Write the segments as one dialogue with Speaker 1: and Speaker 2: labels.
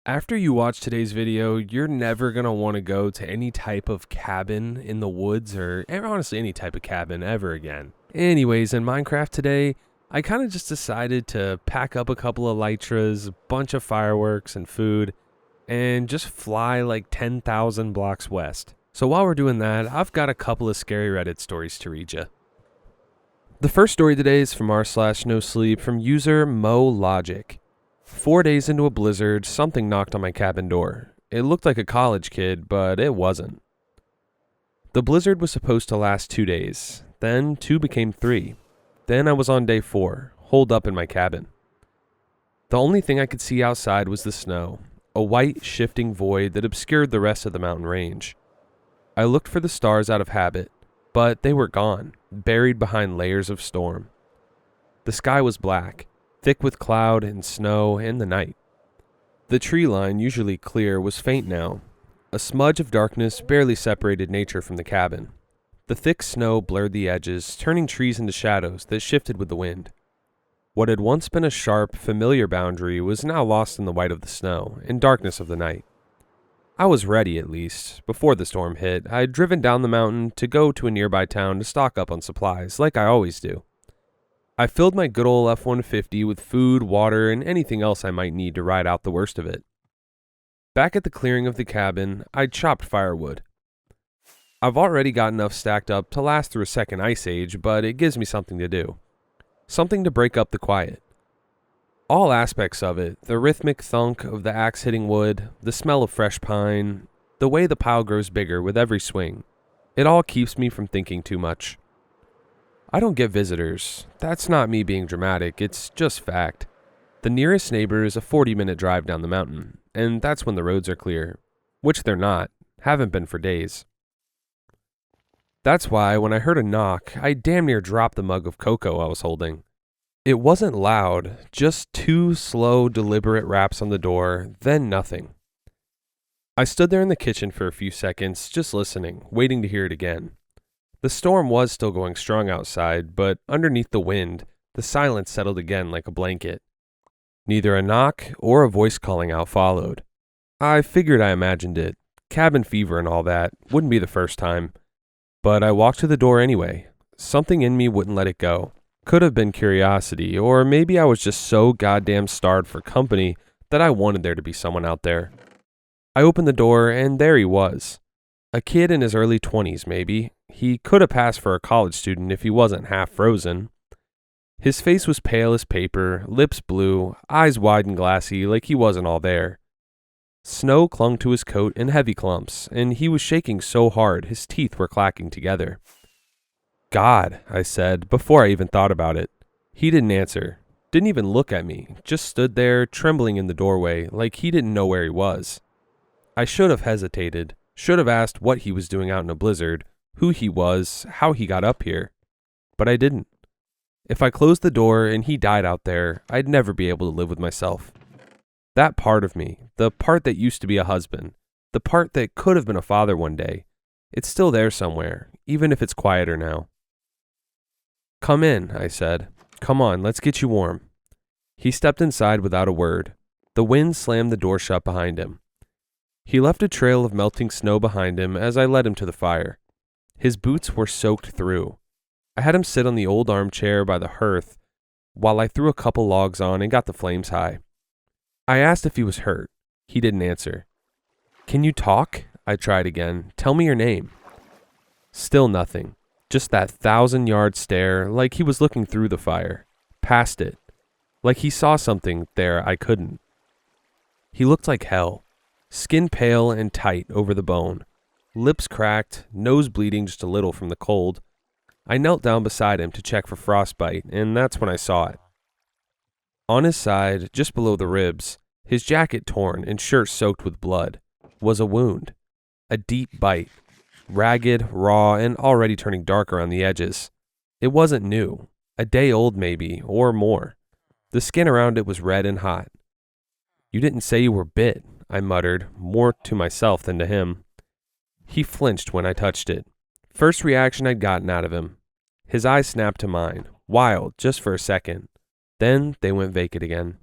Speaker 1: After you watch today's video, you're never going to want to go to any type of cabin in the woods or honestly any type of cabin ever again. Anyways, in Minecraft today, I kind of just decided to pack up a couple of elytras, a bunch of fireworks and food, and just fly like 10,000 blocks west. So while we're doing that, I've got a couple of scary Reddit stories to read you. The first story today is from r/nosleep from user MoLogic. 4 days into a blizzard, something knocked on my cabin door. It looked like a college kid, but it wasn't. The blizzard was supposed to last 2 days. Then 2 became 3. Then I was on day 4, holed up in my cabin. The only thing I could see outside was the snow, a white, shifting void that obscured the rest of the mountain range. I looked for the stars out of habit, but they were gone, buried behind layers of storm. The sky was black, thick with cloud and snow and the night. The tree line, usually clear, was faint now. A smudge of darkness barely separated nature from the cabin. The thick snow blurred the edges, turning trees into shadows that shifted with the wind. What had once been a sharp, familiar boundary was now lost in the white of the snow and darkness of the night. I was ready, at least. Before the storm hit, I had driven down the mountain to go to a nearby town to stock up on supplies, like I always do. I filled my good old F-150 with food, water, and anything else I might need to ride out the worst of it. Back at the clearing of the cabin, I chopped firewood. I've already got enough stacked up to last through a second ice age, but it gives me something to do. Something to break up the quiet. All aspects of it, the rhythmic thunk of the axe hitting wood, the smell of fresh pine, the way the pile grows bigger with every swing, it all keeps me from thinking too much. I don't get visitors. That's not me being dramatic, it's just fact. The nearest neighbor is a 40-minute drive down the mountain, and that's when the roads are clear. Which they're not, haven't been for days. That's why when I heard a knock, I damn near dropped the mug of cocoa I was holding. It wasn't loud, just 2 slow, deliberate raps on the door, then nothing. I stood there in the kitchen for a few seconds, just listening, waiting to hear it again. The storm was still going strong outside, but underneath the wind, the silence settled again like a blanket. Neither a knock or a voice calling out followed. I figured I imagined it. Cabin fever and all that. Wouldn't be the first time. But I walked to the door anyway. Something in me wouldn't let it go. Could have been curiosity, or maybe I was just so goddamn starved for company that I wanted there to be someone out there. I opened the door, and there he was. A kid in his early 20s, maybe. He could have passed for a college student if he wasn't half frozen. His face was pale as paper, lips blue, eyes wide and glassy like he wasn't all there. Snow clung to his coat in heavy clumps, and he was shaking so hard his teeth were clacking together. "God," I said, before I even thought about it. He didn't answer, didn't even look at me, just stood there, trembling in the doorway, like he didn't know where he was. I should have hesitated, should have asked what he was doing out in a blizzard, who he was, how he got up here. But I didn't. If I closed the door and he died out there, I'd never be able to live with myself. That part of me, the part that used to be a husband, the part that could have been a father one day, it's still there somewhere, even if it's quieter now. "Come in," I said. "Come on, let's get you warm." He stepped inside without a word. The wind slammed the door shut behind him. He left a trail of melting snow behind him as I led him to the fire. His boots were soaked through. I had him sit on the old armchair by the hearth while I threw a couple logs on and got the flames high. I asked if he was hurt. He didn't answer. "Can you talk?" I tried again. "Tell me your name." Still nothing. Just that 1,000-yard stare, like he was looking through the fire, past it, like he saw something there I couldn't. He looked like hell, skin pale and tight over the bone, lips cracked, nose bleeding just a little from the cold. I knelt down beside him to check for frostbite, and that's when I saw it. On his side, just below the ribs, his jacket torn and shirt soaked with blood, was a wound, a deep bite. Ragged, raw, and already turning dark around the edges. It wasn't new. A day old maybe, or more. The skin around it was red and hot. "You didn't say you were bit," I muttered, more to myself than to him. He flinched when I touched it. First reaction I'd gotten out of him. His eyes snapped to mine, wild, just for a second. Then they went vacant again.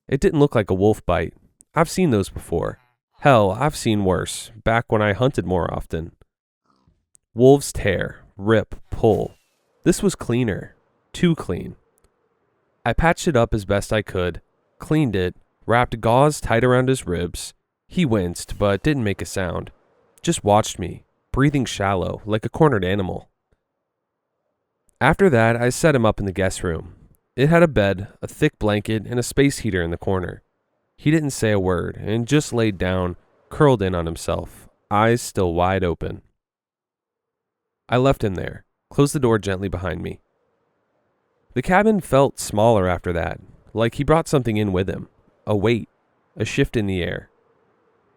Speaker 1: It didn't look like a wolf bite. I've seen those before. Hell, I've seen worse, back when I hunted more often. Wolves tear, rip, pull. This was cleaner. Too clean. I patched it up as best I could, cleaned it, wrapped gauze tight around his ribs. He winced, but didn't make a sound. Just watched me, breathing shallow, like a cornered animal. After that, I set him up in the guest room. It had a bed, a thick blanket, and a space heater in the corner. He didn't say a word, and just laid down, curled in on himself, eyes still wide open. I left him there, closed the door gently behind me. The cabin felt smaller after that, like he brought something in with him, a weight, a shift in the air.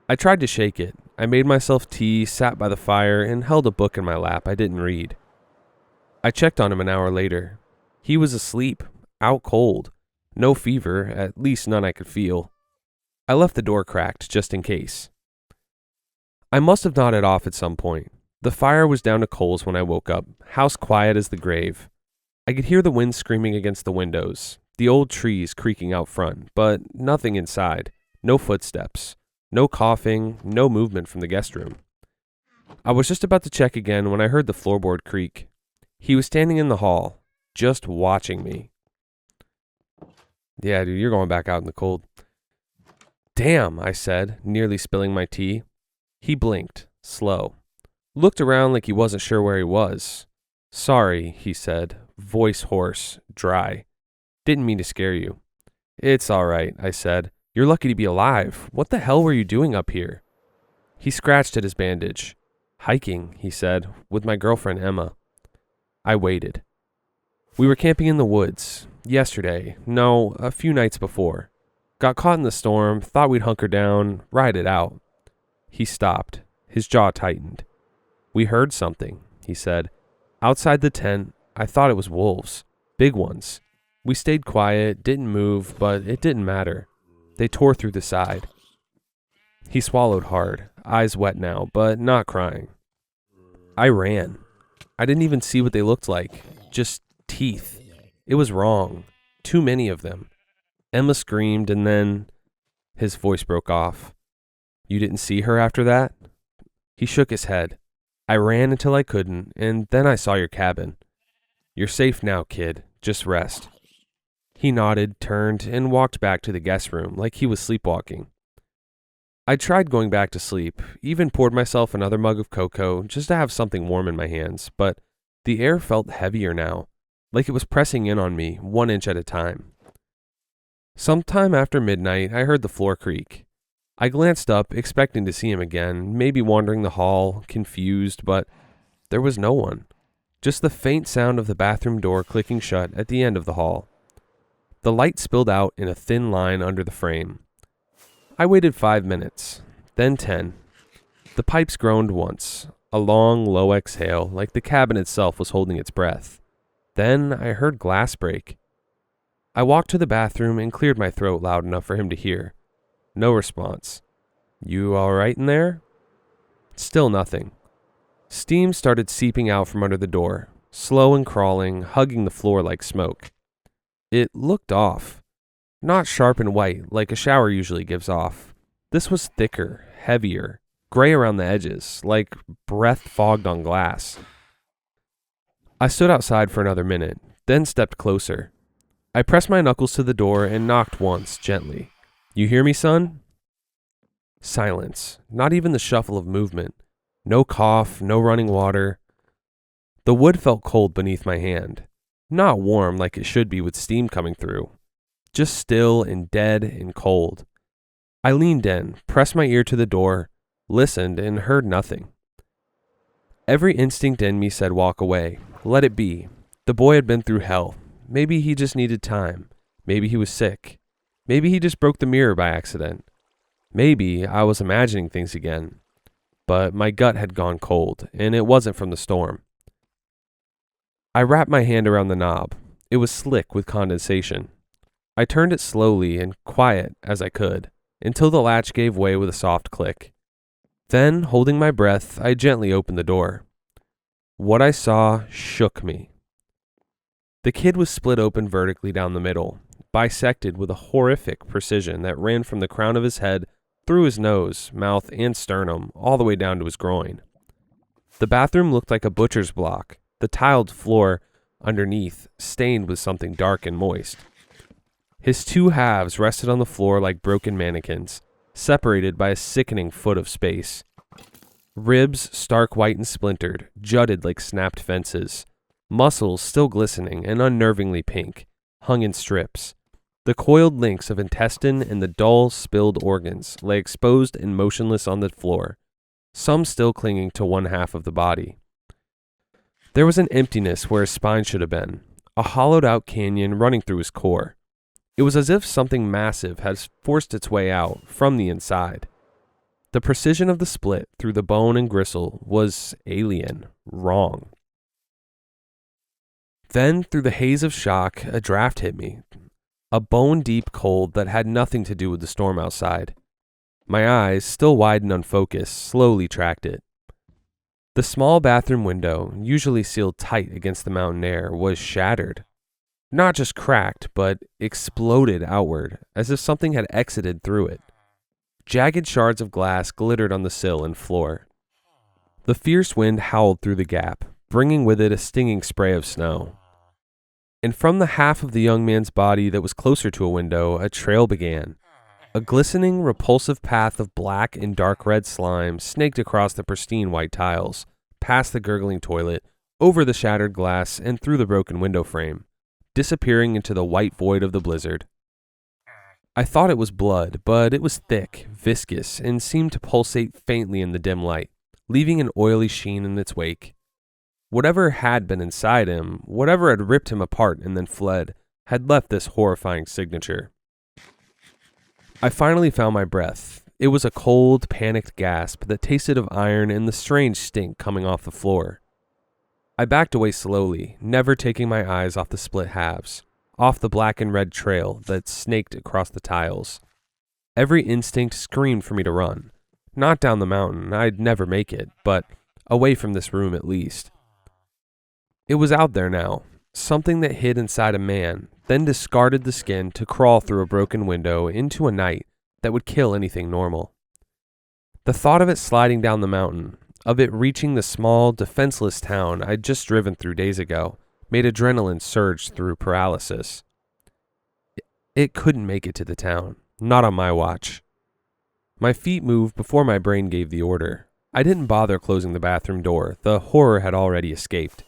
Speaker 1: I tried to shake it. I made myself tea, sat by the fire, and held a book in my lap I didn't read. I checked on him an hour later. He was asleep, out cold, no fever, at least none I could feel. I left the door cracked, just in case. I must have nodded off at some point. The fire was down to coals when I woke up, house quiet as the grave. I could hear the wind screaming against the windows, the old trees creaking out front, but nothing inside, no footsteps, no coughing, no movement from the guest room. I was just about to check again when I heard the floorboard creak. He was standing in the hall, just watching me. Yeah, dude, you're going back out in the cold. Damn, I said, nearly spilling my tea. He blinked, slow. Looked around like he wasn't sure where he was. Sorry, he said, voice hoarse, dry. Didn't mean to scare you. It's all right, I said. You're lucky to be alive. What the hell were you doing up here? He scratched at his bandage. Hiking, he said, with my girlfriend Emma. I waited. We were camping in the woods. Yesterday. No, a few nights before. Got caught in the storm, thought we'd hunker down, ride it out. He stopped. His jaw tightened. We heard something, he said. Outside the tent, I thought it was wolves. Big ones. We stayed quiet, didn't move, but it didn't matter. They tore through the side. He swallowed hard, eyes wet now, but not crying. I ran. I didn't even see what they looked like. Just teeth. It was wrong. Too many of them. Emma screamed, and then his voice broke off. You didn't see her after that? He shook his head. I ran until I couldn't, and then I saw your cabin. You're safe now, kid. Just rest. He nodded, turned, and walked back to the guest room like he was sleepwalking. I tried going back to sleep, even poured myself another mug of cocoa just to have something warm in my hands, but the air felt heavier now, like it was pressing in on me 1 inch at a time. Sometime after midnight, I heard the floor creak. I glanced up, expecting to see him again, maybe wandering the hall, confused, but there was no one. Just the faint sound of the bathroom door clicking shut at the end of the hall. The light spilled out in a thin line under the frame. I waited 5 minutes, then 10. The pipes groaned once, a long, low exhale, like the cabin itself was holding its breath. Then I heard glass break. I walked to the bathroom and cleared my throat loud enough for him to hear. No response. You all right in there? Still nothing. Steam started seeping out from under the door, slow and crawling, hugging the floor like smoke. It looked off. Not sharp and white like a shower usually gives off. This was thicker, heavier, gray around the edges, like breath fogged on glass. I stood outside for another minute, then stepped closer. I pressed my knuckles to the door and knocked once, gently. You hear me, son? Silence, not even the shuffle of movement. No cough, no running water. The wood felt cold beneath my hand. Not warm like it should be with steam coming through. Just still and dead and cold. I leaned in, pressed my ear to the door, listened, and heard nothing. Every instinct in me said walk away. Let it be. The boy had been through hell. Maybe he just needed time. Maybe he was sick. Maybe he just broke the mirror by accident. Maybe I was imagining things again. But my gut had gone cold, and it wasn't from the storm. I wrapped my hand around the knob. It was slick with condensation. I turned it slowly and quiet as I could, until the latch gave way with a soft click. Then, holding my breath, I gently opened the door. What I saw shook me. The kid was split open vertically down the middle. bisected with a horrific precision that ran from the crown of his head through his nose, mouth, and sternum, all the way down to his groin. The bathroom looked like a butcher's block, the tiled floor underneath stained with something dark and moist. His two halves rested on the floor like broken mannequins, separated by a sickening foot of space. Ribs, stark white and splintered, jutted like snapped fences. Muscles, still glistening and unnervingly pink, hung in strips. The coiled links of intestine and the dull, spilled organs lay exposed and motionless on the floor, some still clinging to one half of the body. There was an emptiness where his spine should have been, a hollowed-out canyon running through his core. It was as if something massive had forced its way out from the inside. The precision of the split through the bone and gristle was alien, wrong. Then, through the haze of shock, a draft hit me. A bone-deep cold that had nothing to do with the storm outside. My eyes, still wide and unfocused, slowly tracked it. The small bathroom window, usually sealed tight against the mountain air, was shattered. Not just cracked, but exploded outward, as if something had exited through it. Jagged shards of glass glittered on the sill and floor. The fierce wind howled through the gap, bringing with it a stinging spray of snow. And from the half of the young man's body that was closer to a window, a trail began. A glistening, repulsive path of black and dark red slime snaked across the pristine white tiles, past the gurgling toilet, over the shattered glass, and through the broken window frame, disappearing into the white void of the blizzard. I thought it was blood, but it was thick, viscous, and seemed to pulsate faintly in the dim light, leaving an oily sheen in its wake. Whatever had been inside him, whatever had ripped him apart and then fled, had left this horrifying signature. I finally found my breath. It was a cold, panicked gasp that tasted of iron and the strange stink coming off the floor. I backed away slowly, never taking my eyes off the split halves, off the black and red trail that snaked across the tiles. Every instinct screamed for me to run. Not down the mountain, I'd never make it, but away from this room at least. It was out there now, something that hid inside a man, then discarded the skin to crawl through a broken window into a night that would kill anything normal. The thought of it sliding down the mountain, of it reaching the small, defenseless town I'd just driven through days ago, made adrenaline surge through paralysis. It couldn't make it to the town, not on my watch. My feet moved before my brain gave the order. I didn't bother closing the bathroom door, the horror had already escaped.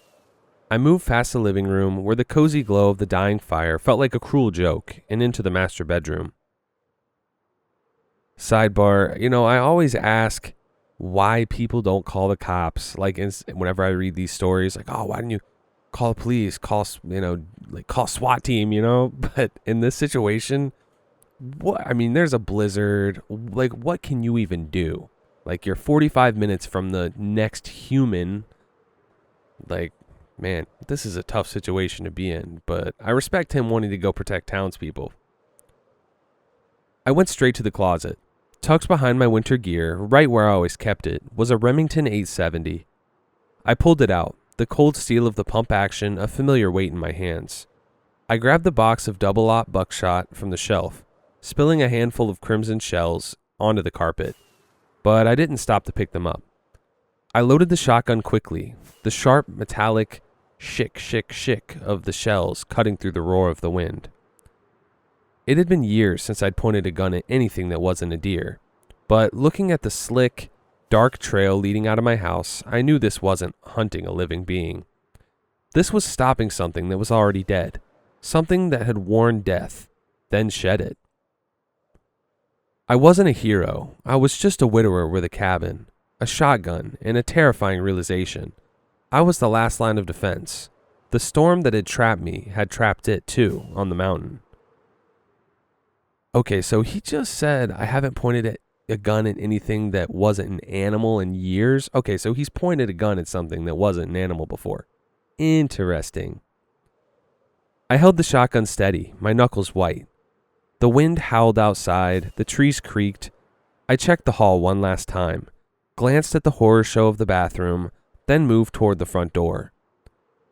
Speaker 1: I moved past the living room, where the cozy glow of the dying fire felt like a cruel joke, and into the master bedroom. Sidebar, I always ask why people don't call the cops, whenever I read these stories, why didn't you call the police, call SWAT team, But in this situation, there's a blizzard, what can you even do? You're 45 minutes from the next human, man, this is a tough situation to be in, but I respect him wanting to go protect townspeople. I went straight to the closet. Tucked behind my winter gear, right where I always kept it, was a Remington 870. I pulled it out, the cold steel of the pump action a familiar weight in my hands. I grabbed the box of double-aught buckshot from the shelf, spilling a handful of crimson shells onto the carpet, but I didn't stop to pick them up. I loaded the shotgun quickly, the sharp, metallic shick, shick, shick of the shells cutting through the roar of the wind. It had been years since I'd pointed a gun at anything that wasn't a deer, but looking at the slick, dark trail leading out of my house, I knew this wasn't hunting a living being. This was stopping something that was already dead, something that had worn death, then shed it. I wasn't a hero. I was just a widower with a cabin, a shotgun, and a terrifying realization. I was the last line of defense. The storm that had trapped me had trapped it too, on the mountain. Okay, so he just said I haven't pointed a gun at anything that wasn't an animal in years. Okay, so he's pointed a gun at something that wasn't an animal before. Interesting. I held the shotgun steady, my knuckles white. The wind howled outside, the trees creaked. I checked the hall one last time, glanced at the horror show of the bathroom, then moved toward the front door.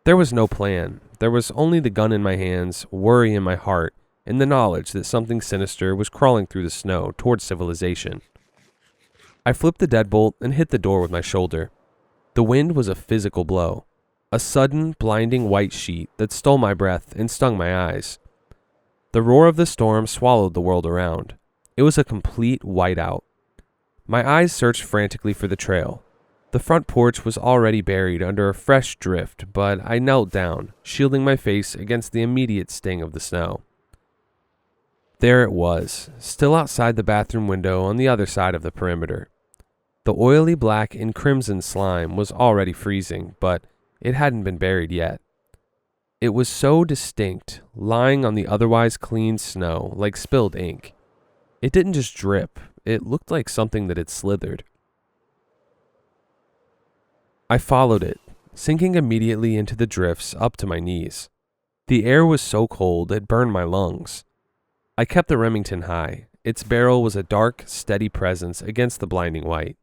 Speaker 1: There was no plan. There was only the gun in my hands, worry in my heart, and the knowledge that something sinister was crawling through the snow towards civilization. I flipped the deadbolt and hit the door with my shoulder. The wind was a physical blow, a sudden, blinding white sheet that stole my breath and stung my eyes. The roar of the storm swallowed the world around. It was a complete whiteout. My eyes searched frantically for the trail. The front porch was already buried under a fresh drift, but I knelt down, shielding my face against the immediate sting of the snow. There it was, still outside the bathroom window on the other side of the perimeter. The oily black and crimson slime was already freezing, but it hadn't been buried yet. It was so distinct, lying on the otherwise clean snow like spilled ink. It didn't just drip, it looked like something that had slithered. I followed it, sinking immediately into the drifts up to my knees. The air was so cold it burned my lungs. I kept the Remington high. Its barrel was a dark, steady presence against the blinding white.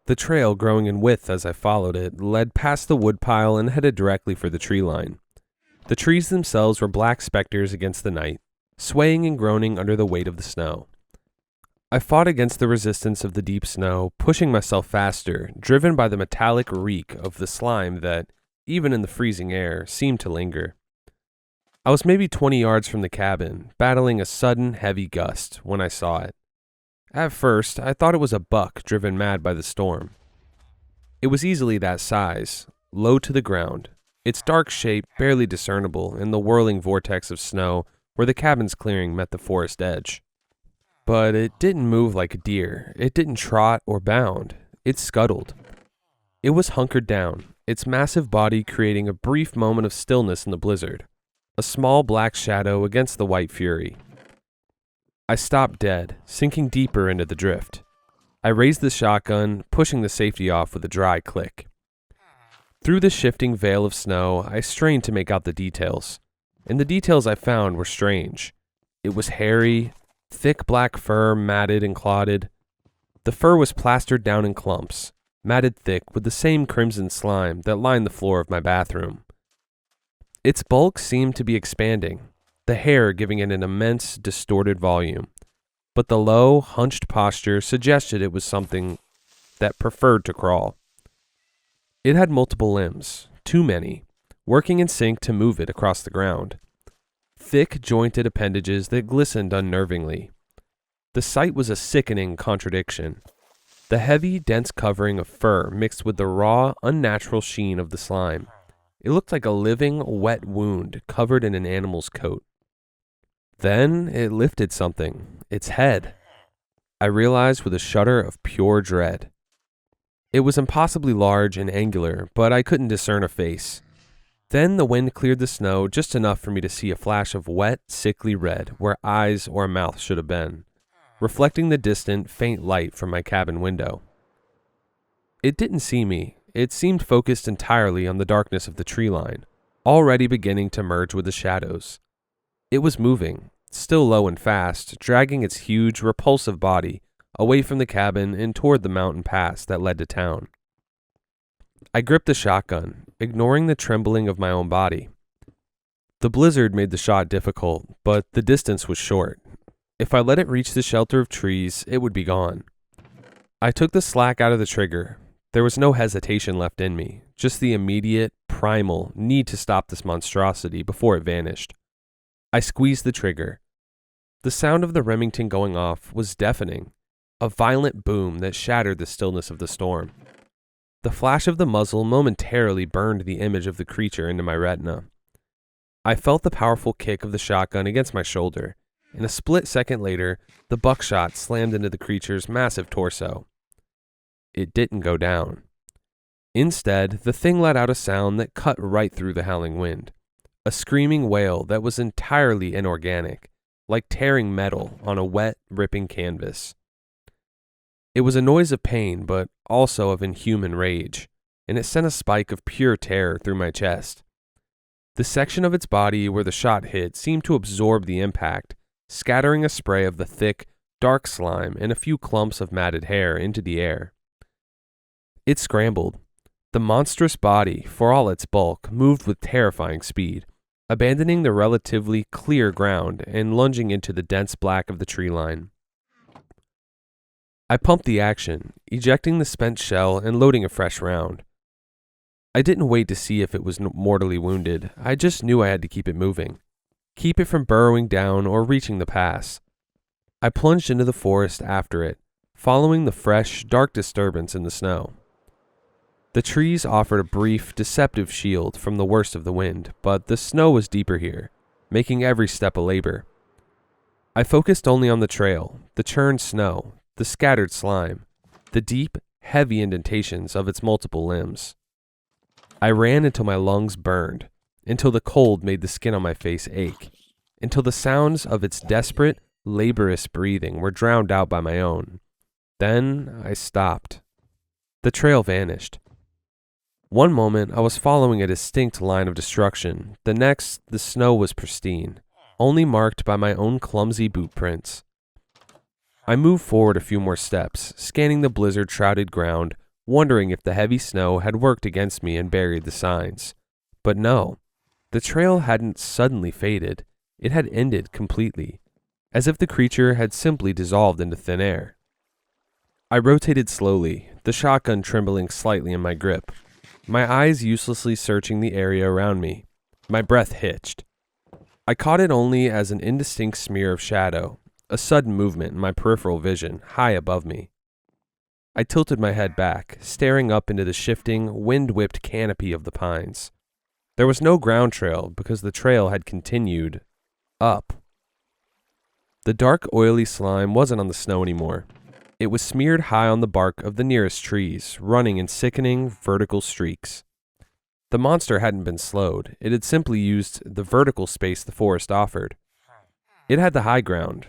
Speaker 1: The trail, growing in width as I followed it, led past the woodpile and headed directly for the tree line. The trees themselves were black specters against the night, swaying and groaning under the weight of the snow. I fought against the resistance of the deep snow, pushing myself faster, driven by the metallic reek of the slime that, even in the freezing air, seemed to linger. I was maybe 20 yards from the cabin, battling a sudden, heavy gust when I saw it. At first, I thought it was a buck driven mad by the storm. It was easily that size, low to the ground, its dark shape barely discernible in the whirling vortex of snow where the cabin's clearing met the forest edge. But it didn't move like a deer. It didn't trot or bound. It scuttled. It was hunkered down, its massive body creating a brief moment of stillness in the blizzard, a small black shadow against the white fury. I stopped dead, sinking deeper into the drift. I raised the shotgun, pushing the safety off with a dry click. Through the shifting veil of snow, I strained to make out the details, and the details I found were strange. It was hairy, thick black fur matted and clotted. The fur was plastered down in clumps, matted thick with the same crimson slime that lined the floor of my bathroom. Its bulk seemed to be expanding, the hair giving it an immense, distorted volume, but the low, hunched posture suggested it was something that preferred to crawl. It had multiple limbs, too many, working in sync to move it across the ground. Thick, jointed appendages that glistened unnervingly. The sight was a sickening contradiction. The heavy, dense covering of fur mixed with the raw, unnatural sheen of the slime. It looked like a living, wet wound covered in an animal's coat. Then it lifted something, its head. I realized with a shudder of pure dread. It was impossibly large and angular, but I couldn't discern a face. Then the wind cleared the snow just enough for me to see a flash of wet, sickly red where eyes or a mouth should have been, reflecting the distant, faint light from my cabin window. It didn't see me. It seemed focused entirely on the darkness of the tree line, already beginning to merge with the shadows. It was moving, still low and fast, dragging its huge, repulsive body away from the cabin and toward the mountain pass that led to town. I gripped the shotgun, ignoring the trembling of my own body. The blizzard made the shot difficult, but the distance was short. If I let it reach the shelter of trees, it would be gone. I took the slack out of the trigger. There was no hesitation left in me, just the immediate, primal need to stop this monstrosity before it vanished. I squeezed the trigger. The sound of the Remington going off was deafening, a violent boom that shattered the stillness of the storm. The flash of the muzzle momentarily burned the image of the creature into my retina. I felt the powerful kick of the shotgun against my shoulder, and a split second later, the buckshot slammed into the creature's massive torso. It didn't go down. Instead, the thing let out a sound that cut right through the howling wind, a screaming wail that was entirely inorganic, like tearing metal on a wet, ripping canvas. It was a noise of pain, but also of inhuman rage, and it sent a spike of pure terror through my chest. The section of its body where the shot hit seemed to absorb the impact, scattering a spray of the thick, dark slime and a few clumps of matted hair into the air. It scrambled. The monstrous body, for all its bulk, moved with terrifying speed, abandoning the relatively clear ground and lunging into the dense black of the tree line. I pumped the action, ejecting the spent shell and loading a fresh round. I didn't wait to see if it was mortally wounded. I just knew I had to keep it moving, keep it from burrowing down or reaching the pass. I plunged into the forest after it, following the fresh, dark disturbance in the snow. The trees offered a brief, deceptive shield from the worst of the wind, but the snow was deeper here, making every step a labor. I focused only on the trail, the churned snow, the scattered slime, the deep, heavy indentations of its multiple limbs. I ran until my lungs burned, until the cold made the skin on my face ache, until the sounds of its desperate, laborious breathing were drowned out by my own. Then I stopped. The trail vanished. One moment I was following a distinct line of destruction, the next the snow was pristine, only marked by my own clumsy boot prints. I moved forward a few more steps, scanning the blizzard-shrouded ground, wondering if the heavy snow had worked against me and buried the signs. But no, the trail hadn't suddenly faded. It had ended completely, as if the creature had simply dissolved into thin air. I rotated slowly, the shotgun trembling slightly in my grip, my eyes uselessly searching the area around me. My breath hitched. I caught it only as an indistinct smear of shadow, a sudden movement in my peripheral vision, high above me. I tilted my head back, staring up into the shifting, wind-whipped canopy of the pines. There was no ground trail because the trail had continued up. The dark, oily slime wasn't on the snow anymore. It was smeared high on the bark of the nearest trees, running in sickening, vertical streaks. The monster hadn't been slowed. It had simply used the vertical space the forest offered. It had the high ground.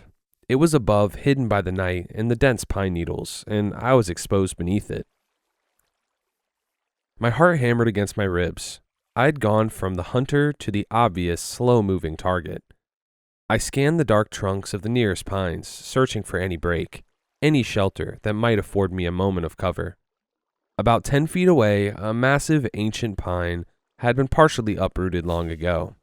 Speaker 1: It was above, hidden by the night and the dense pine needles, and I was exposed beneath it. My heart hammered against my ribs. I had gone from the hunter to the obvious, slow-moving target. I scanned the dark trunks of the nearest pines, searching for any break, any shelter that might afford me a moment of cover. About 10 feet away, a massive ancient pine had been partially uprooted long ago.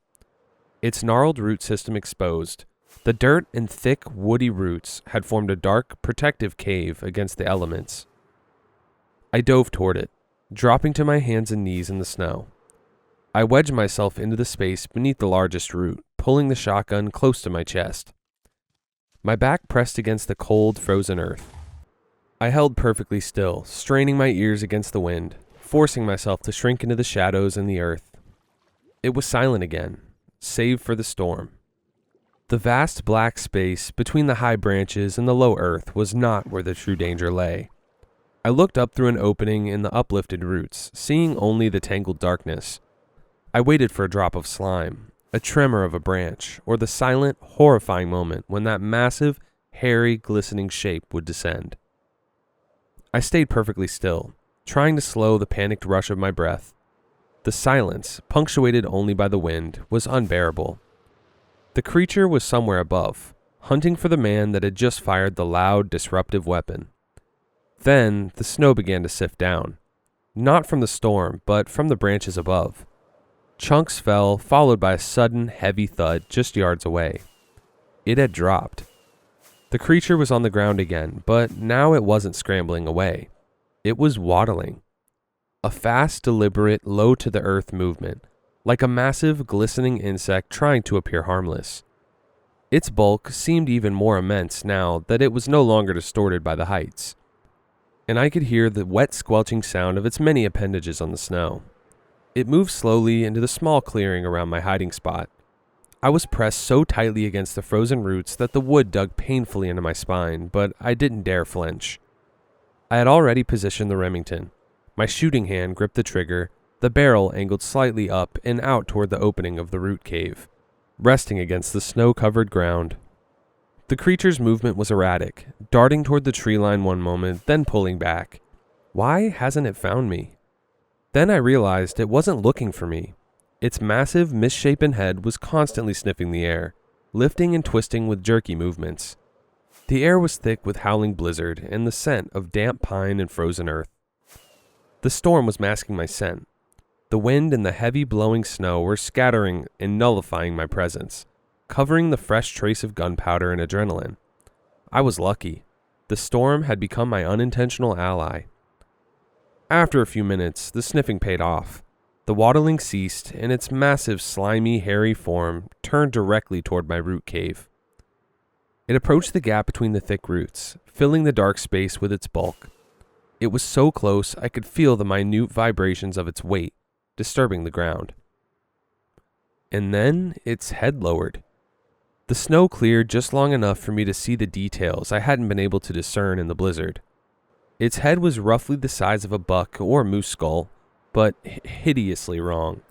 Speaker 1: Its gnarled root system exposed, the dirt and thick, woody roots had formed a dark, protective cave against the elements. I dove toward it, dropping to my hands and knees in the snow. I wedged myself into the space beneath the largest root, pulling the shotgun close to my chest. My back pressed against the cold, frozen earth. I held perfectly still, straining my ears against the wind, forcing myself to shrink into the shadows and the earth. It was silent again, save for the storm. The vast black space between the high branches and the low earth was not where the true danger lay. I looked up through an opening in the uplifted roots, seeing only the tangled darkness. I waited for a drop of slime, a tremor of a branch, or the silent, horrifying moment when that massive, hairy, glistening shape would descend. I stayed perfectly still, trying to slow the panicked rush of my breath. The silence, punctuated only by the wind, was unbearable. The creature was somewhere above, hunting for the man that had just fired the loud, disruptive weapon. Then the snow began to sift down, not from the storm, but from the branches above. Chunks fell, followed by a sudden, heavy thud just yards away. It had dropped. The creature was on the ground again, but now it wasn't scrambling away. It was waddling. A fast, deliberate, low-to-the-earth movement, like a massive, glistening insect trying to appear harmless. Its bulk seemed even more immense now that it was no longer distorted by the heights, and I could hear the wet, squelching sound of its many appendages on the snow. It moved slowly into the small clearing around my hiding spot. I was pressed so tightly against the frozen roots that the wood dug painfully into my spine, but I didn't dare flinch. I had already positioned the Remington. My shooting hand gripped the trigger, the barrel angled slightly up and out toward the opening of the root cave, resting against the snow-covered ground. The creature's movement was erratic, darting toward the tree line one moment, then pulling back. Why hasn't it found me? Then I realized it wasn't looking for me. Its massive, misshapen head was constantly sniffing the air, lifting and twisting with jerky movements. The air was thick with howling blizzard and the scent of damp pine and frozen earth. The storm was masking my scent. The wind and the heavy blowing snow were scattering and nullifying my presence, covering the fresh trace of gunpowder and adrenaline. I was lucky. The storm had become my unintentional ally. After a few minutes, the sniffing paid off. The waddling ceased, and its massive, slimy, hairy form turned directly toward my root cave. It approached the gap between the thick roots, filling the dark space with its bulk. It was so close I could feel the minute vibrations of its weight, disturbing the ground. And then its head lowered. The snow cleared just long enough for me to see the details I hadn't been able to discern in the blizzard. Its head was roughly the size of a buck or moose skull, but hideously wrong.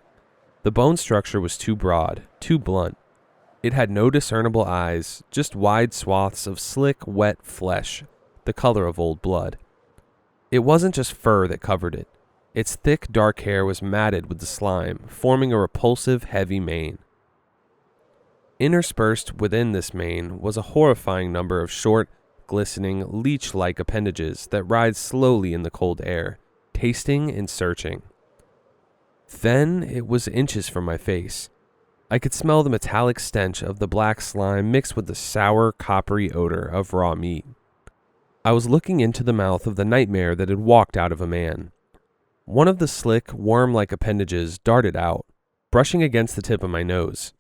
Speaker 1: The bone structure was too broad, too blunt. It had no discernible eyes, just wide swaths of slick, wet flesh, the color of old blood. It wasn't just fur that covered it. Its thick, dark hair was matted with the slime, forming a repulsive, heavy mane. Interspersed within this mane was a horrifying number of short, glistening, leech-like appendages that writhed slowly in the cold air, tasting and searching. Then it was inches from my face. I could smell the metallic stench of the black slime mixed with the sour, coppery odor of raw meat. I was looking into the mouth of the nightmare that had walked out of a man. One of the slick, worm-like appendages darted out, brushing against the tip of my nose.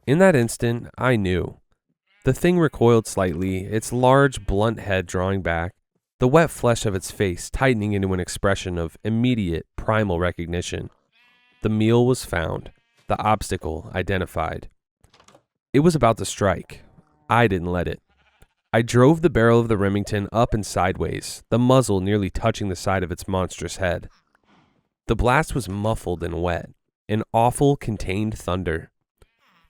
Speaker 1: In that instant, I knew. The thing recoiled slightly, its large, blunt head drawing back, the wet flesh of its face tightening into an expression of immediate, primal recognition. The meal was found. The obstacle identified. It was about to strike. I didn't let it. I drove the barrel of the Remington up and sideways, the muzzle nearly touching the side of its monstrous head. The blast was muffled and wet, an awful, contained thunder.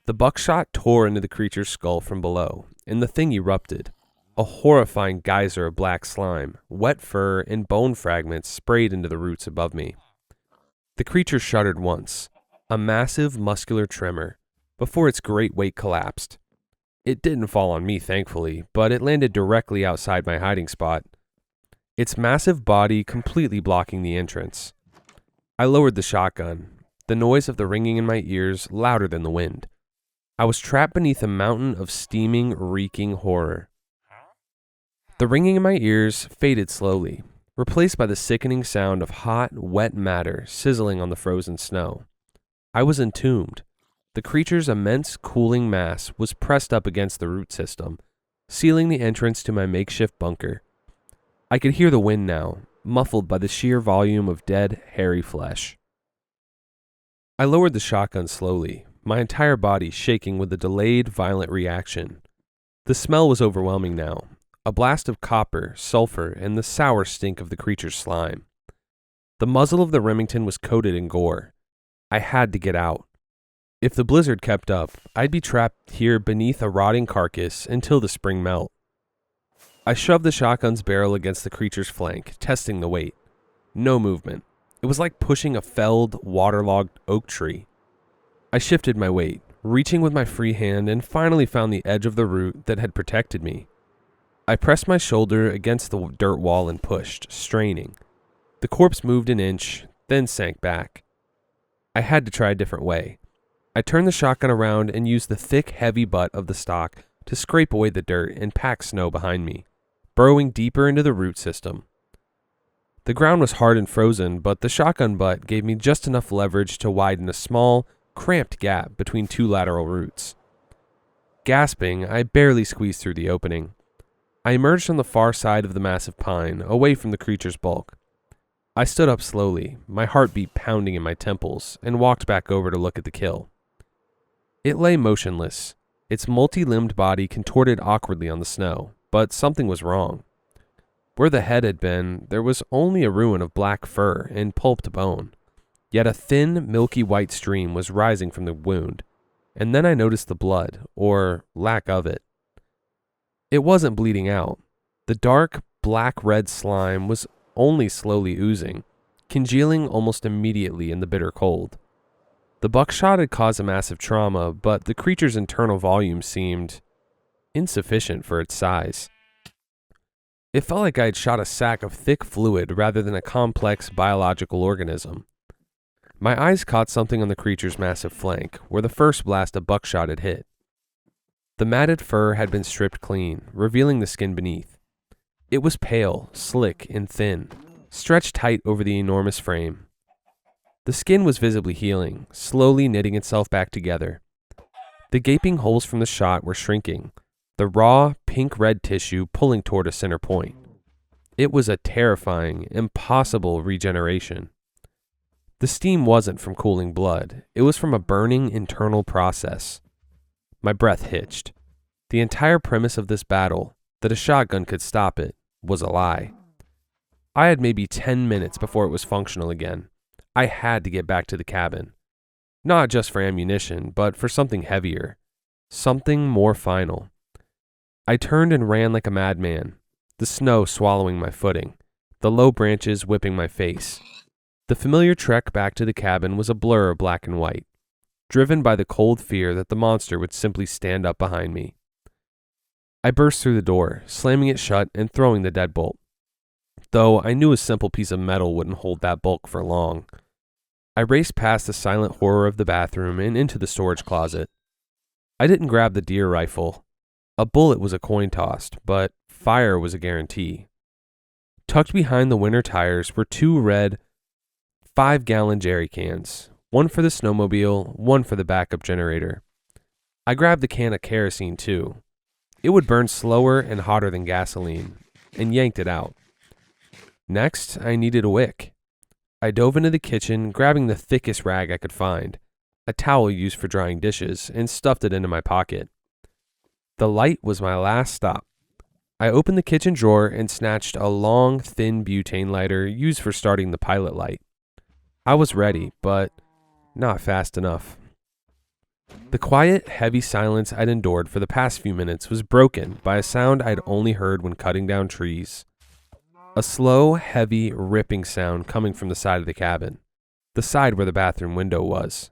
Speaker 1: The buckshot tore into the creature's skull from below, and the thing erupted. A horrifying geyser of black slime, wet fur, and bone fragments sprayed into the roots above me. The creature shuddered once, a massive muscular tremor, before its great weight collapsed. It didn't fall on me, thankfully, but it landed directly outside my hiding spot, its massive body completely blocking the entrance. I lowered the shotgun, the noise of the ringing in my ears louder than the wind. I was trapped beneath a mountain of steaming, reeking horror. The ringing in my ears faded slowly, replaced by the sickening sound of hot, wet matter sizzling on the frozen snow. I was entombed. The creature's immense cooling mass was pressed up against the root system, sealing the entrance to my makeshift bunker. I could hear the wind now, muffled by the sheer volume of dead, hairy flesh. I lowered the shotgun slowly, my entire body shaking with the delayed, violent reaction. The smell was overwhelming now, a blast of copper, sulfur, and the sour stink of the creature's slime. The muzzle of the Remington was coated in gore. I had to get out. If the blizzard kept up, I'd be trapped here beneath a rotting carcass until the spring melt. I shoved the shotgun's barrel against the creature's flank, testing the weight. No movement. It was like pushing a felled, waterlogged oak tree. I shifted my weight, reaching with my free hand, and finally found the edge of the root that had protected me. I pressed my shoulder against the dirt wall and pushed, straining. The corpse moved an inch, then sank back. I had to try a different way. I turned the shotgun around and used the thick, heavy butt of the stock to scrape away the dirt and pack snow behind me, burrowing deeper into the root system. The ground was hard and frozen, but the shotgun butt gave me just enough leverage to widen a small, cramped gap between two lateral roots. Gasping, I barely squeezed through the opening. I emerged on the far side of the massive pine, away from the creature's bulk. I stood up slowly, my heartbeat pounding in my temples, and walked back over to look at the kill. It lay motionless, its multi-limbed body contorted awkwardly on the snow, but something was wrong. Where the head had been, there was only a ruin of black fur and pulped bone, yet a thin, milky white stream was rising from the wound, and then I noticed the blood, or lack of it. It wasn't bleeding out. The dark, black-red slime was only slowly oozing, congealing almost immediately in the bitter cold. The buckshot had caused a massive trauma, but the creature's internal volume seemed insufficient for its size. It felt like I had shot a sack of thick fluid rather than a complex biological organism. My eyes caught something on the creature's massive flank, where the first blast of buckshot had hit. The matted fur had been stripped clean, revealing the skin beneath. It was pale, slick, and thin, stretched tight over the enormous frame. The skin was visibly healing, slowly knitting itself back together. The gaping holes from the shot were shrinking, the raw, pink-red tissue pulling toward a center point. It was a terrifying, impossible regeneration. The steam wasn't from cooling blood. It was from a burning internal process. My breath hitched. The entire premise of this battle, that a shotgun could stop it, was a lie. I had maybe 10 minutes before it was functional again. I had to get back to the cabin. Not just for ammunition, but for something heavier. Something more final. I turned and ran like a madman, the snow swallowing my footing, the low branches whipping my face. The familiar trek back to the cabin was a blur of black and white, driven by the cold fear that the monster would simply stand up behind me. I burst through the door, slamming it shut and throwing the deadbolt, though I knew a simple piece of metal wouldn't hold that bulk for long. I raced past the silent horror of the bathroom and into the storage closet. I didn't grab the deer rifle. A bullet was a coin tossed, but fire was a guarantee. Tucked behind the winter tires were 2 red 5-gallon jerry cans, one for the snowmobile, one for the backup generator. I grabbed the can of kerosene too. It would burn slower and hotter than gasoline, and yanked it out. Next, I needed a wick. I dove into the kitchen, grabbing the thickest rag I could find, a towel used for drying dishes, and stuffed it into my pocket. The light was my last stop. I opened the kitchen drawer and snatched a long, thin butane lighter used for starting the pilot light. I was ready, but not fast enough. The quiet, heavy silence I'd endured for the past few minutes was broken by a sound I'd only heard when cutting down trees. A slow, heavy, ripping sound coming from the side of the cabin, the side where the bathroom window was.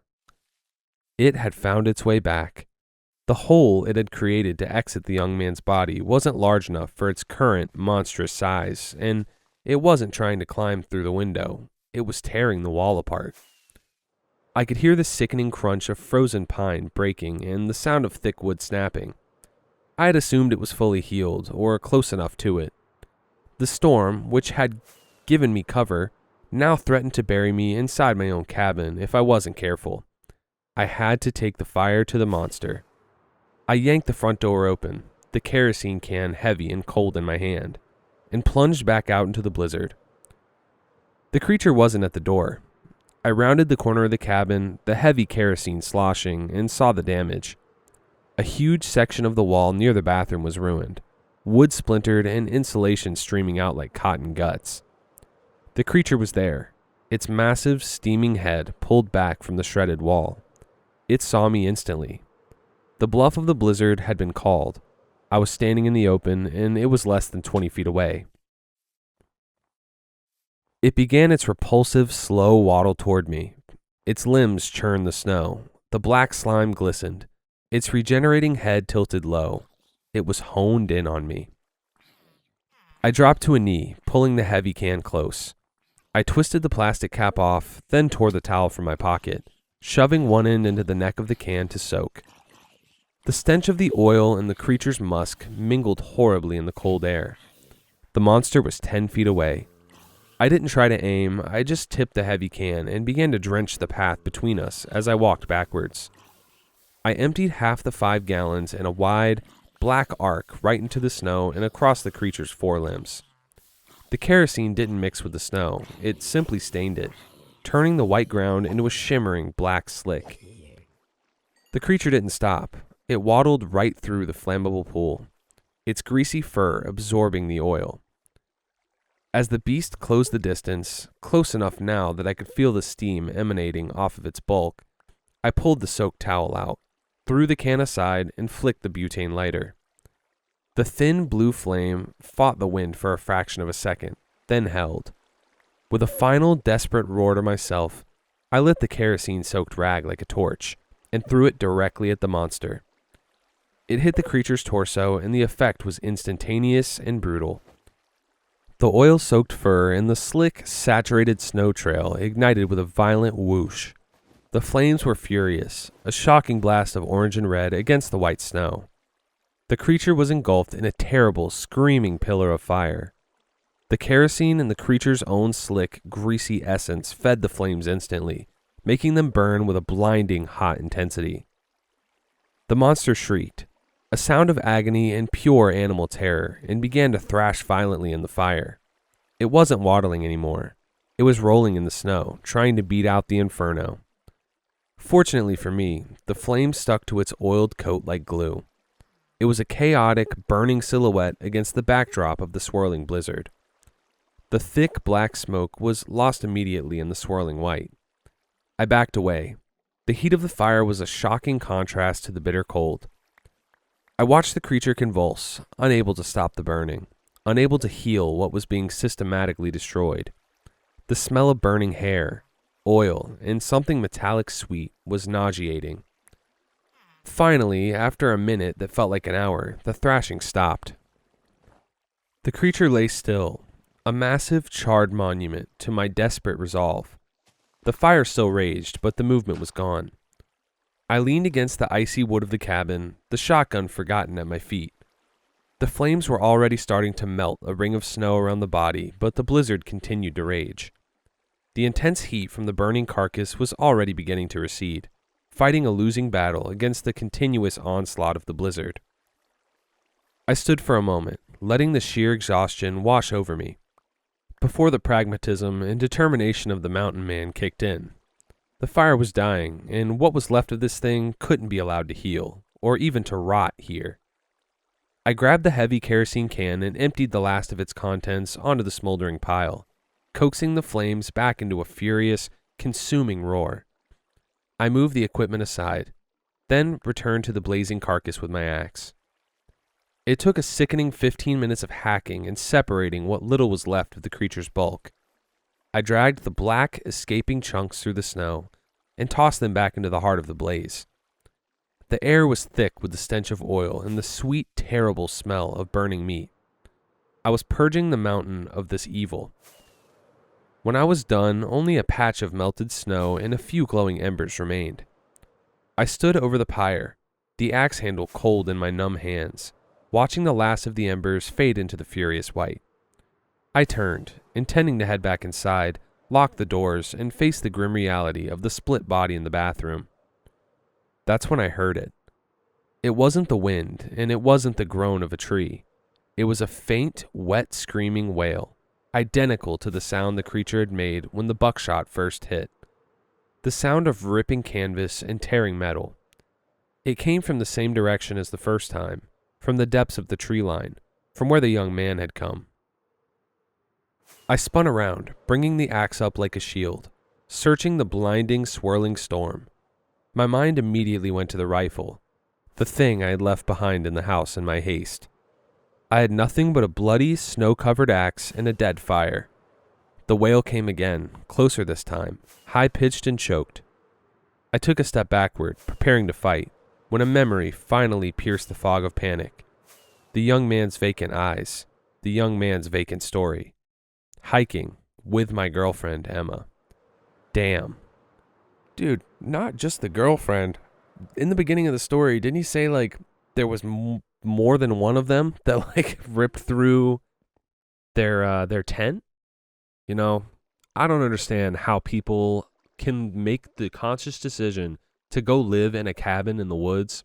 Speaker 1: It had found its way back. The hole it had created to exit the young man's body wasn't large enough for its current monstrous size, and it wasn't trying to climb through the window. It was tearing the wall apart. I could hear the sickening crunch of frozen pine breaking and the sound of thick wood snapping. I had assumed it was fully healed, or close enough to it. The storm, which had given me cover, now threatened to bury me inside my own cabin if I wasn't careful. I had to take the fire to the monster. I yanked the front door open, the kerosene can heavy and cold in my hand, and plunged back out into the blizzard. The creature wasn't at the door. I rounded the corner of the cabin, the heavy kerosene sloshing, and saw the damage. A huge section of the wall near the bathroom was ruined, wood splintered and insulation streaming out like cotton guts. The creature was there, its massive, steaming head pulled back from the shredded wall. It saw me instantly. The bluff of the blizzard had been called. I was standing in the open, and it was less than 20 feet away. It began its repulsive, slow waddle toward me. Its limbs churned the snow. The black slime glistened. Its regenerating head tilted low. It was honed in on me. I dropped to a knee, pulling the heavy can close. I twisted the plastic cap off, then tore the towel from my pocket, shoving one end into the neck of the can to soak. The stench of the oil and the creature's musk mingled horribly in the cold air. The monster was 10 feet away. I didn't try to aim, I just tipped the heavy can and began to drench the path between us as I walked backwards. I emptied half the 5 gallons in a wide, black arc right into the snow and across the creature's forelimbs. The kerosene didn't mix with the snow, it simply stained it, turning the white ground into a shimmering black slick. The creature didn't stop. It waddled right through the flammable pool, its greasy fur absorbing the oil. As the beast closed the distance, close enough now that I could feel the steam emanating off of its bulk, I pulled the soaked towel out, threw the can aside, and flicked the butane lighter. The thin blue flame fought the wind for a fraction of a second, then held. With a final desperate roar to myself, I lit the kerosene-soaked rag like a torch, and threw it directly at the monster. It hit the creature's torso, and the effect was instantaneous and brutal. The oil-soaked fur and the slick, saturated snow trail ignited with a violent whoosh. The flames were furious, a shocking blast of orange and red against the white snow. The creature was engulfed in a terrible, screaming pillar of fire. The kerosene and the creature's own slick, greasy essence fed the flames instantly, making them burn with a blinding hot intensity. The monster shrieked, a sound of agony and pure animal terror, and began to thrash violently in the fire. It wasn't waddling anymore. It was rolling in the snow, trying to beat out the inferno. Fortunately for me, the flame stuck to its oiled coat like glue. It was a chaotic, burning silhouette against the backdrop of the swirling blizzard. The thick black smoke was lost immediately in the swirling white. I backed away. The heat of the fire was a shocking contrast to the bitter cold. I watched the creature convulse, unable to stop the burning, unable to heal what was being systematically destroyed. The smell of burning hair, oil, and something metallic sweet was nauseating. Finally, after a minute that felt like an hour, the thrashing stopped. The creature lay still, a massive charred monument to my desperate resolve. The fire still raged, but the movement was gone. I leaned against the icy wood of the cabin, the shotgun forgotten at my feet. The flames were already starting to melt a ring of snow around the body, but the blizzard continued to rage. The intense heat from the burning carcass was already beginning to recede, fighting a losing battle against the continuous onslaught of the blizzard. I stood for a moment, letting the sheer exhaustion wash over me, before the pragmatism and determination of the mountain man kicked in. The fire was dying, and what was left of this thing couldn't be allowed to heal, or even to rot here. I grabbed the heavy kerosene can and emptied the last of its contents onto the smoldering pile, coaxing the flames back into a furious, consuming roar. I moved the equipment aside, then returned to the blazing carcass with my axe. It took a sickening 15 minutes of hacking and separating what little was left of the creature's bulk. I dragged the black, escaping chunks through the snow and tossed them back into the heart of the blaze. The air was thick with the stench of oil and the sweet, terrible smell of burning meat. I was purging the mountain of this evil. When I was done, only a patch of melted snow and a few glowing embers remained. I stood over the pyre, the axe handle cold in my numb hands, watching the last of the embers fade into the furious white. I turned, intending to head back inside, lock the doors, and face the grim reality of the split body in the bathroom. That's when I heard it. It wasn't the wind, and it wasn't the groan of a tree. It was a faint, wet, screaming wail, identical to the sound the creature had made when the buckshot first hit. The sound of ripping canvas and tearing metal. It came from the same direction as the first time, from the depths of the tree line, from where the young man had come. I spun around, bringing the axe up like a shield, searching the blinding, swirling storm. My mind immediately went to the rifle, the thing I had left behind in the house in my haste. I had nothing but a bloody, snow-covered axe and a dead fire. The wail came again, closer this time, high-pitched and choked. I took a step backward, preparing to fight, when a memory finally pierced the fog of panic. The young man's vacant eyes, the young man's vacant story. Hiking with my girlfriend, Emma. Damn. Dude, not just the girlfriend. In the beginning of the story, didn't he say, like, there was more than one of them that, like, ripped through their tent? You know, I don't understand how people can make the conscious decision to go live in a cabin in the woods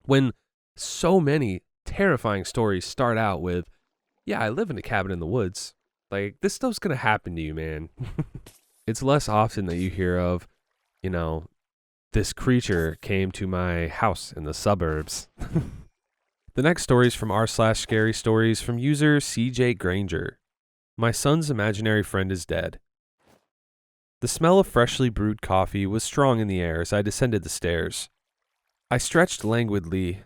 Speaker 1: when so many terrifying stories start out with, yeah, I live in a cabin in the woods. Like, this stuff's going to happen to you, man. It's less often that you hear of, you know, this creature came to my house in the suburbs. The next story is from r/scary stories from user CJ Granger. My son's imaginary friend is dead. The smell of freshly brewed coffee was strong in the air as I descended the stairs. I stretched languidly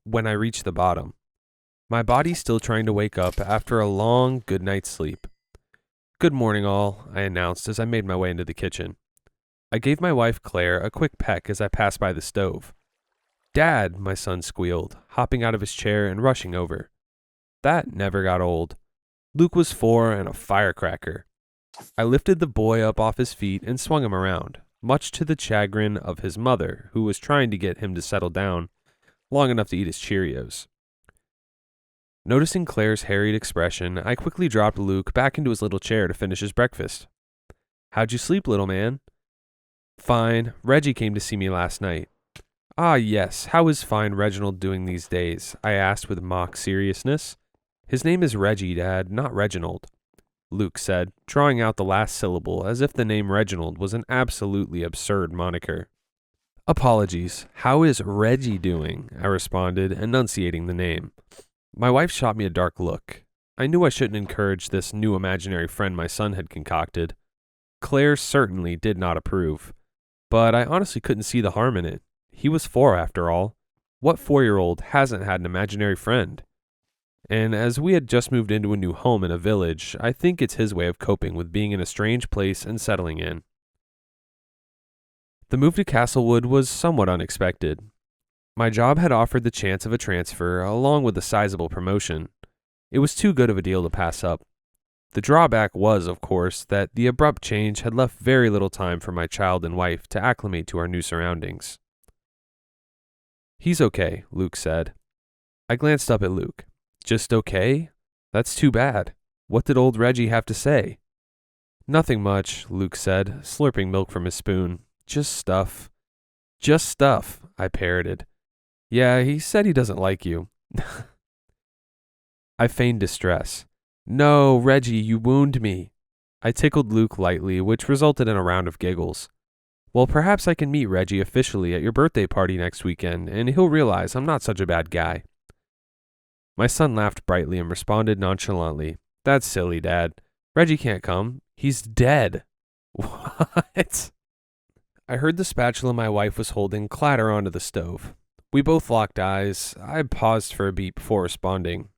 Speaker 1: when I reached the bottom, my body still trying to wake up after a long, good night's sleep. "Good morning, all," I announced as I made my way into the kitchen. I gave my wife, Claire, a quick peck as I passed by the stove. "Dad," my son squealed, hopping out of his chair and rushing over. That never got old. Luke was 4 and a firecracker. I lifted the boy up off his feet and swung him around, much to the chagrin of his mother, who was trying to get him to settle down long enough to eat his Cheerios. Noticing Claire's harried expression, I quickly dropped Luke back into his little chair to finish his breakfast. "How'd you sleep, little man?" "Fine. Reggie came to see me last night." "Ah, yes. How is fine Reginald doing these days?" I asked with mock seriousness. "His name is Reggie, Dad, not Reginald," Luke said, drawing out the last syllable as if the name Reginald was an absolutely absurd moniker. "Apologies. How is Reggie doing?" I responded, enunciating the name. My wife shot me a dark look. I knew I shouldn't encourage this new imaginary friend my son had concocted. Claire certainly did not approve, but I honestly couldn't see the harm in it. He was 4 after all. What 4-year-old hasn't had an imaginary friend? And as we had just moved into a new home in a village, I think it's his way of coping with being in a strange place and settling in. The move to Castlewood was somewhat unexpected. My job had offered the chance of a transfer along with a sizable promotion. It was too good of a deal to pass up. The drawback was, of course, that the abrupt change had left very little time for my child and wife to acclimate to our new surroundings. "He's okay," Luke said. I glanced up at Luke. "Just okay? That's too bad. What did old Reggie have to say?" "Nothing much," Luke said, slurping milk from his spoon. "Just stuff." "Just stuff," I parroted. "Yeah, he said he doesn't like you." I feigned distress. "No, Reggie, you wound me." I tickled Luke lightly, which resulted in a round of giggles. "Well, perhaps I can meet Reggie officially at your birthday party next weekend, and he'll realize I'm not such a bad guy." My son laughed brightly and responded nonchalantly, "That's silly, Dad. Reggie can't come. He's dead." "What?" I heard the spatula my wife was holding clatter onto the stove. We both locked eyes. I paused for a beat before responding.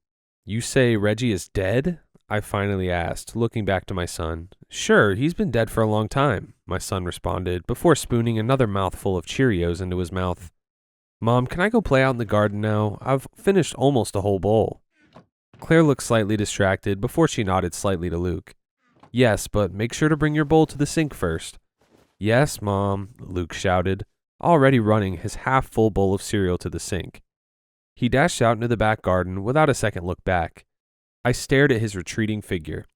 Speaker 1: "You say Reggie is dead?" I finally asked, looking back to my son. "Sure, he's been dead for a long time," my son responded, before spooning another mouthful of Cheerios into his mouth. "Mom, can I go play out in the garden now? I've finished almost a whole bowl." Claire looked slightly distracted before she nodded slightly to Luke. "Yes, but make sure to bring your bowl to the sink first." "Yes, Mom," Luke shouted, already running his half-full bowl of cereal to the sink. He dashed out into the back garden without a second look back. I stared at his retreating figure.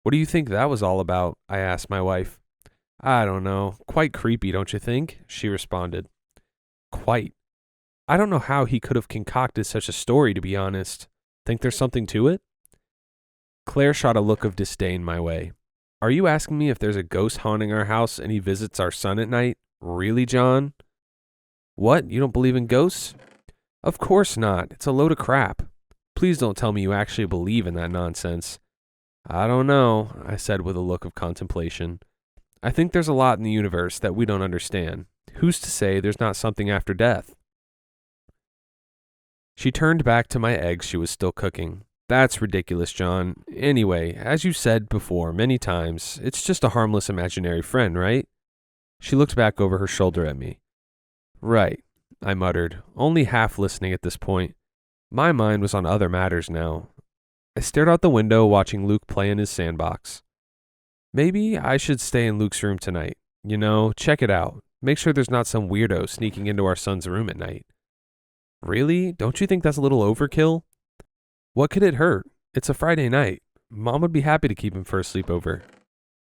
Speaker 1: "What do you think that was all about?" I asked my wife. "I don't know. Quite creepy, don't you think?" she responded. "Quite. I don't know how he could have concocted such a story, to be honest. Think there's something to it?" Claire shot a look of disdain my way. "Are you asking me if there's a ghost haunting our house and he visits our son at night? Really, John?" "What? You don't believe in ghosts?" "Of course not. It's a load of crap. Please don't tell me you actually believe in that nonsense." "I don't know," I said with a look of contemplation. "I think there's a lot in the universe that we don't understand. Who's to say there's not something after death?" She turned back to my eggs she was still cooking. "That's ridiculous, John. Anyway, as you said before many times, it's just a harmless imaginary friend, right?" She looked back over her shoulder at me. "Right," I muttered, only half listening at this point. My mind was on other matters now. I stared out the window watching Luke play in his sandbox. Maybe I should stay in Luke's room tonight. You know, check it out. Make sure there's not some weirdo sneaking into our son's room at night. Really? Don't you think that's a little overkill? What could it hurt? It's a Friday night. Mom would be happy to keep him for a sleepover.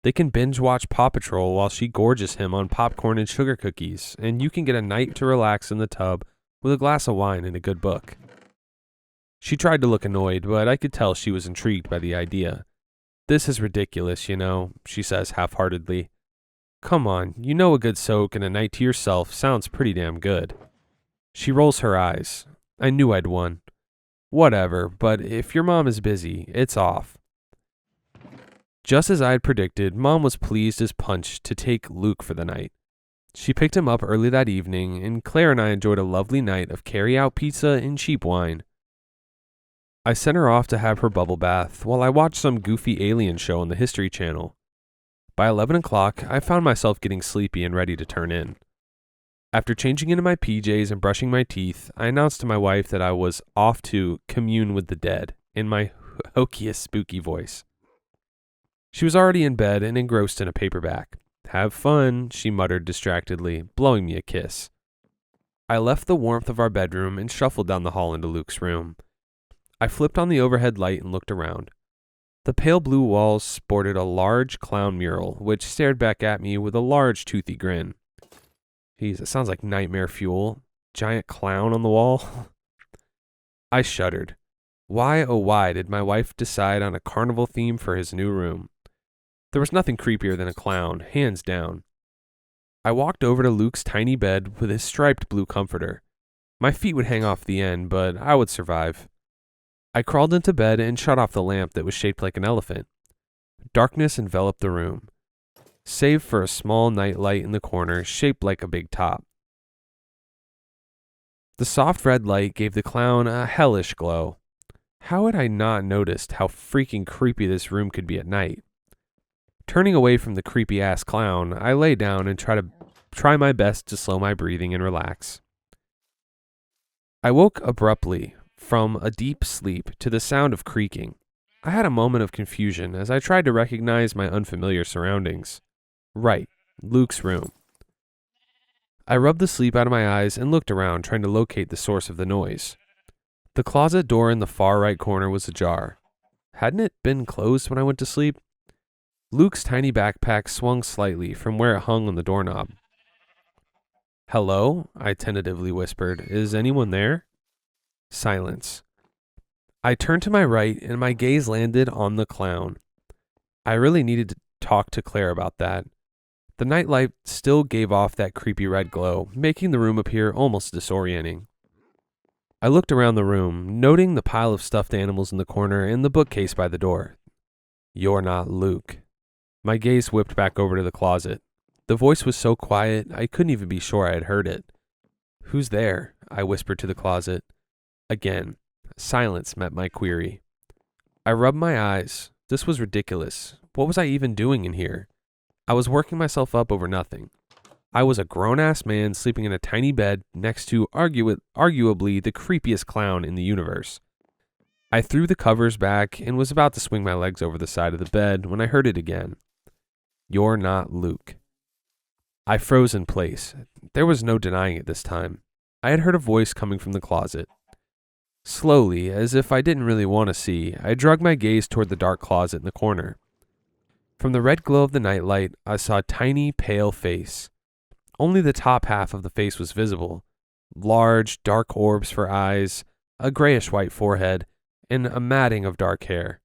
Speaker 1: They can binge watch Paw Patrol while she gorges him on popcorn and sugar cookies, and you can get a night to relax in the tub with a glass of wine and a good book. She tried to look annoyed, but I could tell she was intrigued by the idea. "This is ridiculous, you know," she says half-heartedly. "Come on, you know a good soak and a night to yourself sounds pretty damn good." She rolls her eyes. I knew I'd won. "Whatever, but if your mom is busy, it's off." Just as I had predicted, Mom was pleased as punch to take Luke for the night. She picked him up early that evening, and Claire and I enjoyed a lovely night of carry-out pizza and cheap wine. I sent her off to have her bubble bath while I watched some goofy alien show on the History Channel. By 11 o'clock, I found myself getting sleepy and ready to turn in. After changing into my PJs and brushing my teeth, I announced to my wife that I was off to commune with the dead in my hokiest spooky voice. She was already in bed and engrossed in a paperback. Have fun, she muttered distractedly, blowing me a kiss. I left the warmth of our bedroom and shuffled down the hall into Luke's room. I flipped on the overhead light and looked around. The pale blue walls sported a large clown mural, which stared back at me with a large toothy grin. Geez, it sounds like nightmare fuel. Giant clown on the wall. I shuddered. Why, oh why, did my wife decide on a carnival theme for his new room? There was nothing creepier than a clown, hands down. I walked over to Luke's tiny bed with his striped blue comforter. My feet would hang off the end, but I would survive. I crawled into bed and shut off the lamp that was shaped like an elephant. Darkness enveloped the room, save for a small night light in the corner shaped like a big top. The soft red light gave the clown a hellish glow. How had I not noticed how freaking creepy this room could be at night? Turning away from the creepy-ass clown, I lay down and try my best to slow my breathing and relax. I woke abruptly from a deep sleep to the sound of creaking. I had a moment of confusion as I tried to recognize my unfamiliar surroundings. Right, Luke's room. I rubbed the sleep out of my eyes and looked around, trying to locate the source of the noise. The closet door in the far right corner was ajar. Hadn't it been closed when I went to sleep? Luke's tiny backpack swung slightly from where it hung on the doorknob. "Hello?" I tentatively whispered. "Is anyone there?" Silence. I turned to my right and my gaze landed on the clown. I really needed to talk to Claire about that. The nightlight still gave off that creepy red glow, making the room appear almost disorienting. I looked around the room, noting the pile of stuffed animals in the corner and the bookcase by the door. "You're not Luke." My gaze whipped back over to the closet. The voice was so quiet, I couldn't even be sure I had heard it. "Who's there?" I whispered to the closet. Again, silence met my query. I rubbed my eyes. This was ridiculous. What was I even doing in here? I was working myself up over nothing. I was a grown-ass man sleeping in a tiny bed next to arguably the creepiest clown in the universe. I threw the covers back and was about to swing my legs over the side of the bed when I heard it again. "You're not Luke." I froze in place. There was no denying it this time. I had heard a voice coming from the closet. Slowly, as if I didn't really want to see, I dragged my gaze toward the dark closet in the corner. From the red glow of the nightlight, I saw a tiny, pale face. Only the top half of the face was visible. Large, dark orbs for eyes, a grayish-white forehead, and a matting of dark hair.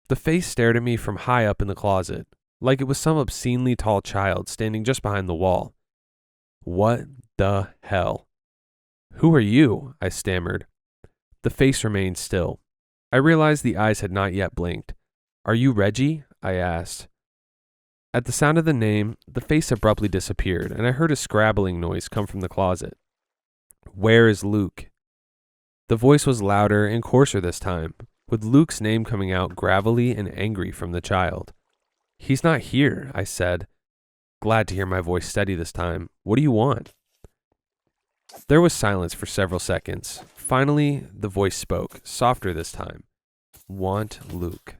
Speaker 1: The face stared at me from high up in the closet, like it was some obscenely tall child standing just behind the wall. What the hell? "Who are you?" I stammered. The face remained still. I realized the eyes had not yet blinked. "Are you Reggie?" I asked. At the sound of the name, the face abruptly disappeared, and I heard a scrabbling noise come from the closet. "Where is Luke?" The voice was louder and coarser this time, with Luke's name coming out gravelly and angry from the child. "He's not here," I said, glad to hear my voice steady this time. "What do you want?" There was silence for several seconds. Finally, the voice spoke, softer this time. "Want Luke."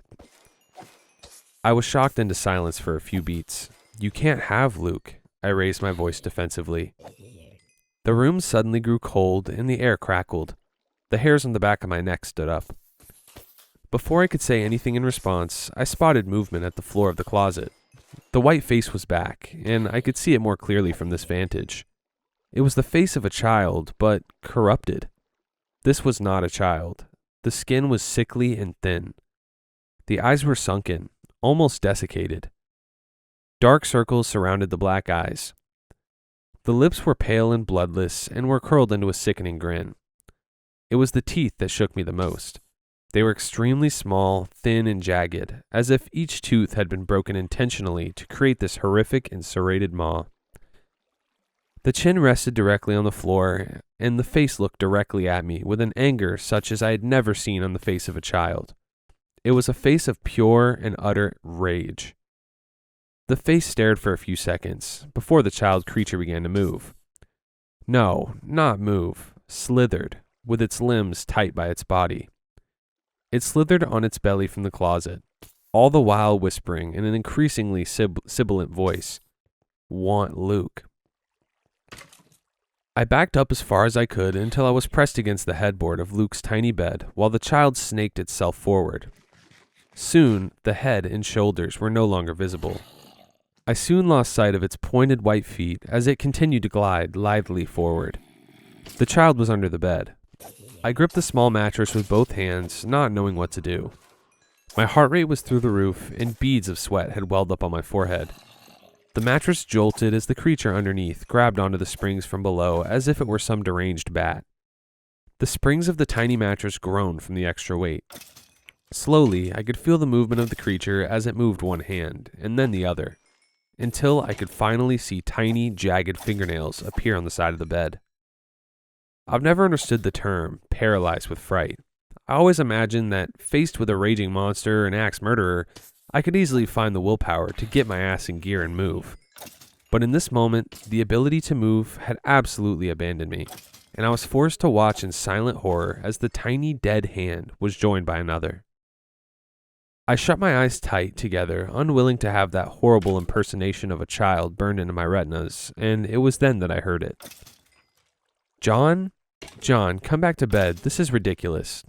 Speaker 1: I was shocked into silence for a few beats. "You can't have Luke." I raised my voice defensively. The room suddenly grew cold and the air crackled. The hairs on the back of my neck stood up. Before I could say anything in response, I spotted movement at the floor of the closet. The white face was back, and I could see it more clearly from this vantage. It was the face of a child, but corrupted. This was not a child. The skin was sickly and thin. The eyes were sunken, almost desiccated. Dark circles surrounded the black eyes. The lips were pale and bloodless and were curled into a sickening grin. It was the teeth that shook me the most. They were extremely small, thin, and jagged, as if each tooth had been broken intentionally to create this horrific and serrated maw. The chin rested directly on the floor, and the face looked directly at me with an anger such as I had never seen on the face of a child. It was a face of pure and utter rage. The face stared for a few seconds, before the child creature began to move. No, not move, slithered, with its limbs tight by its body. It slithered on its belly from the closet, all the while whispering in an increasingly sibilant voice, "Want Luke." I backed up as far as I could until I was pressed against the headboard of Luke's tiny bed while the child snaked itself forward. Soon, the head and shoulders were no longer visible. I soon lost sight of its pointed white feet as it continued to glide lithely forward. The child was under the bed. I gripped the small mattress with both hands, not knowing what to do. My heart rate was through the roof, and beads of sweat had welled up on my forehead. The mattress jolted as the creature underneath grabbed onto the springs from below as if it were some deranged bat. The springs of the tiny mattress groaned from the extra weight. Slowly, I could feel the movement of the creature as it moved one hand, and then the other, until I could finally see tiny, jagged fingernails appear on the side of the bed. I've never understood the term paralyzed with fright. I always imagined that, faced with a raging monster or an axe murderer, I could easily find the willpower to get my ass in gear and move. But in this moment, the ability to move had absolutely abandoned me, and I was forced to watch in silent horror as the tiny dead hand was joined by another. I shut my eyes tight together, unwilling to have that horrible impersonation of a child burned into my retinas, and it was then that I heard it. "John? John, come back to bed. This is ridiculous."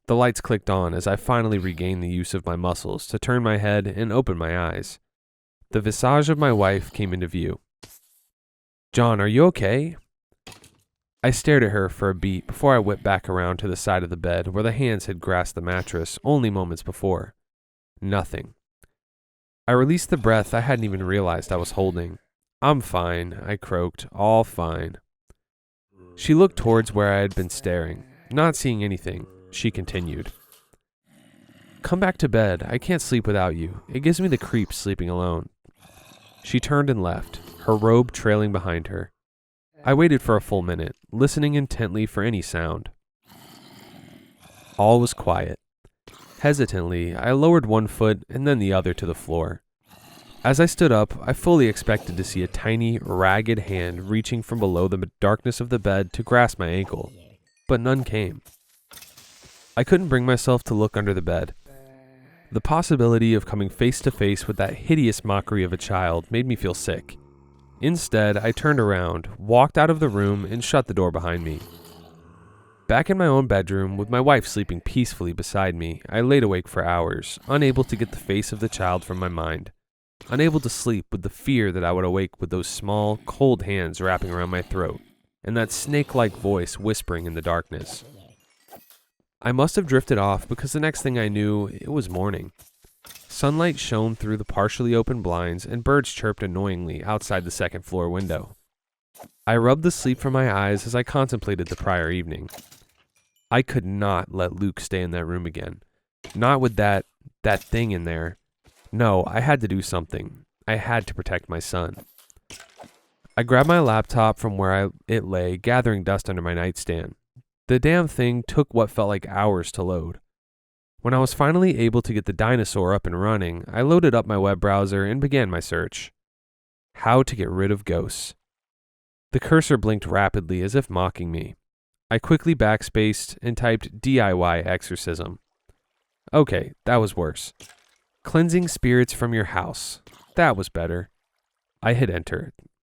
Speaker 1: The lights clicked on as I finally regained the use of my muscles to turn my head and open my eyes. The visage of my wife came into view. "John, are you okay?" I stared at her for a beat before I whipped back around to the side of the bed where the hands had grasped the mattress only moments before. Nothing. I released the breath I hadn't even realized I was holding. "I'm fine," I croaked, "all fine." She looked towards where I had been staring. Not seeing anything, she continued. "Come back to bed. I can't sleep without you. It gives me the creeps sleeping alone." She turned and left, her robe trailing behind her. I waited for a full minute, listening intently for any sound. All was quiet. Hesitantly, I lowered one foot and then the other to the floor. As I stood up, I fully expected to see a tiny, ragged hand reaching from below the darkness of the bed to grasp my ankle, but none came. I couldn't bring myself to look under the bed. The possibility of coming face to face with that hideous mockery of a child made me feel sick. Instead, I turned around, walked out of the room, and shut the door behind me. Back in my own bedroom, with my wife sleeping peacefully beside me, I laid awake for hours, unable to get the face of the child from my mind. Unable to sleep with the fear that I would awake with those small, cold hands wrapping around my throat, and that snake-like voice whispering in the darkness. I must have drifted off because the next thing I knew, it was morning. Sunlight shone through the partially open blinds and birds chirped annoyingly outside the second-floor window. I rubbed the sleep from my eyes as I contemplated the prior evening. I could not let Luke stay in that room again. Not with that thing in there. No, I had to do something. I had to protect my son. I grabbed my laptop from where it lay, gathering dust under my nightstand. The damn thing took what felt like hours to load. When I was finally able to get the dinosaur up and running, I loaded up my web browser and began my search. How to get rid of ghosts. The cursor blinked rapidly as if mocking me. I quickly backspaced and typed DIY exorcism. Okay, that was worse. Cleansing spirits from your house. That was better. I hit enter.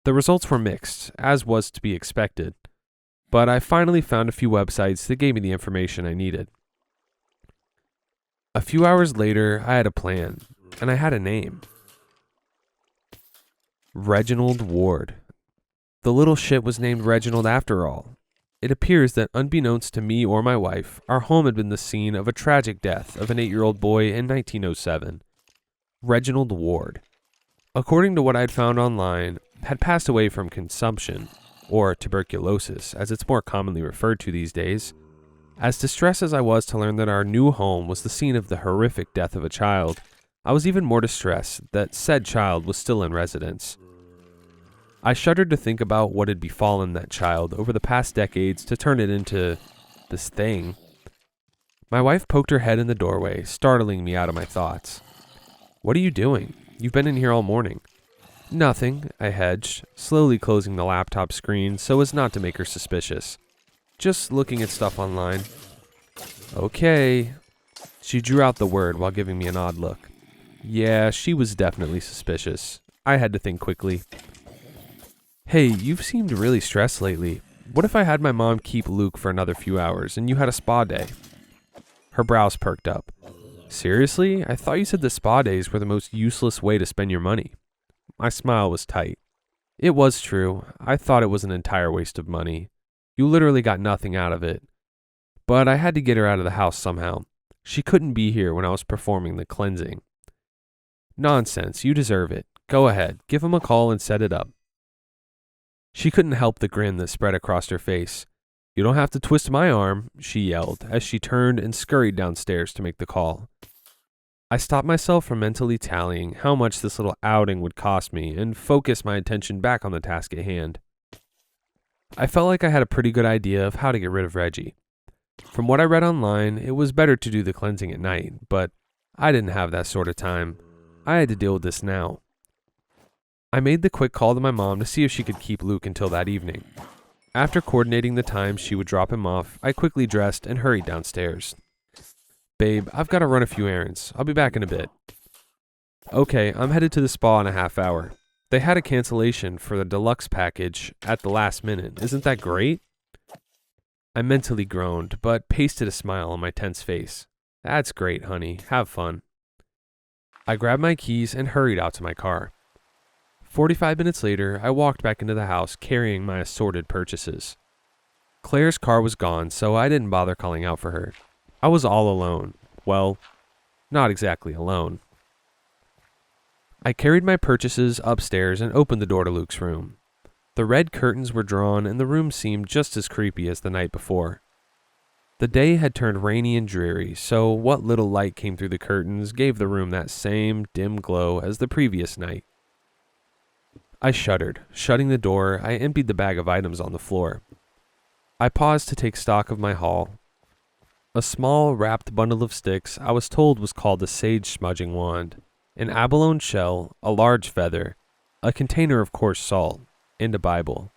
Speaker 1: The results were mixed, as was to be expected, but I finally found a few websites that gave me the information I needed. A few hours later, I had a plan, and I had a name. Reginald Ward. The little shit was named Reginald after all. It appears that unbeknownst to me or my wife, our home had been the scene of a tragic death of an 8-year-old boy in 1907. Reginald Ward, according to what I'd found online, had passed away from consumption, or tuberculosis, as it's more commonly referred to these days. As distressed as I was to learn that our new home was the scene of the horrific death of a child, I was even more distressed that said child was still in residence. I shuddered to think about what had befallen that child over the past decades to turn it into this thing. My wife poked her head in the doorway, startling me out of my thoughts. "What are you doing? You've been in here all morning." "Nothing," I hedged, slowly closing the laptop screen so as not to make her suspicious. "Just looking at stuff online." "Okay." She drew out the word while giving me an odd look. Yeah, she was definitely suspicious. I had to think quickly. Hey, you've seemed really stressed lately. What if I had my mom keep Luke for another few hours and you had a spa day? Her brows perked up. Seriously? I thought you said the spa days were the most useless way to spend your money. My smile was tight. It was true. I thought it was an entire waste of money. You literally got nothing out of it. But I had to get her out of the house somehow. She couldn't be here when I was performing the cleansing. Nonsense, you deserve it. Go ahead, give him a call and set it up. She couldn't help the grin that spread across her face. You don't have to twist my arm, she yelled as she turned and scurried downstairs to make the call. I stopped myself from mentally tallying how much this little outing would cost me and focused my attention back on the task at hand. I felt like I had a pretty good idea of how to get rid of Reggie. From what I read online, it was better to do the cleansing at night, but I didn't have that sort of time. I had to deal with this now. I made the quick call to my mom to see if she could keep Luke until that evening. After coordinating the time she would drop him off, I quickly dressed and hurried downstairs. Babe, I've got to run a few errands. I'll be back in a bit. Okay, I'm headed to the spa in a half hour. They had a cancellation for the deluxe package at the last minute. Isn't that great? I mentally groaned, but pasted a smile on my tense face. That's great, honey. Have fun. I grabbed my keys and hurried out to my car. 45 minutes later, I walked back into the house carrying my assorted purchases. Claire's car was gone, so I didn't bother calling out for her. I was all alone. Well, not exactly alone. I carried my purchases upstairs and opened the door to Luke's room. The red curtains were drawn and the room seemed just as creepy as the night before. The day had turned rainy and dreary, so what little light came through the curtains gave the room that same dim glow as the previous night. I shuddered. Shutting the door, I emptied the bag of items on the floor. I paused to take stock of my haul. A small, wrapped bundle of sticks I was told was called a sage smudging wand, an abalone shell, a large feather, a container of coarse salt, and a Bible.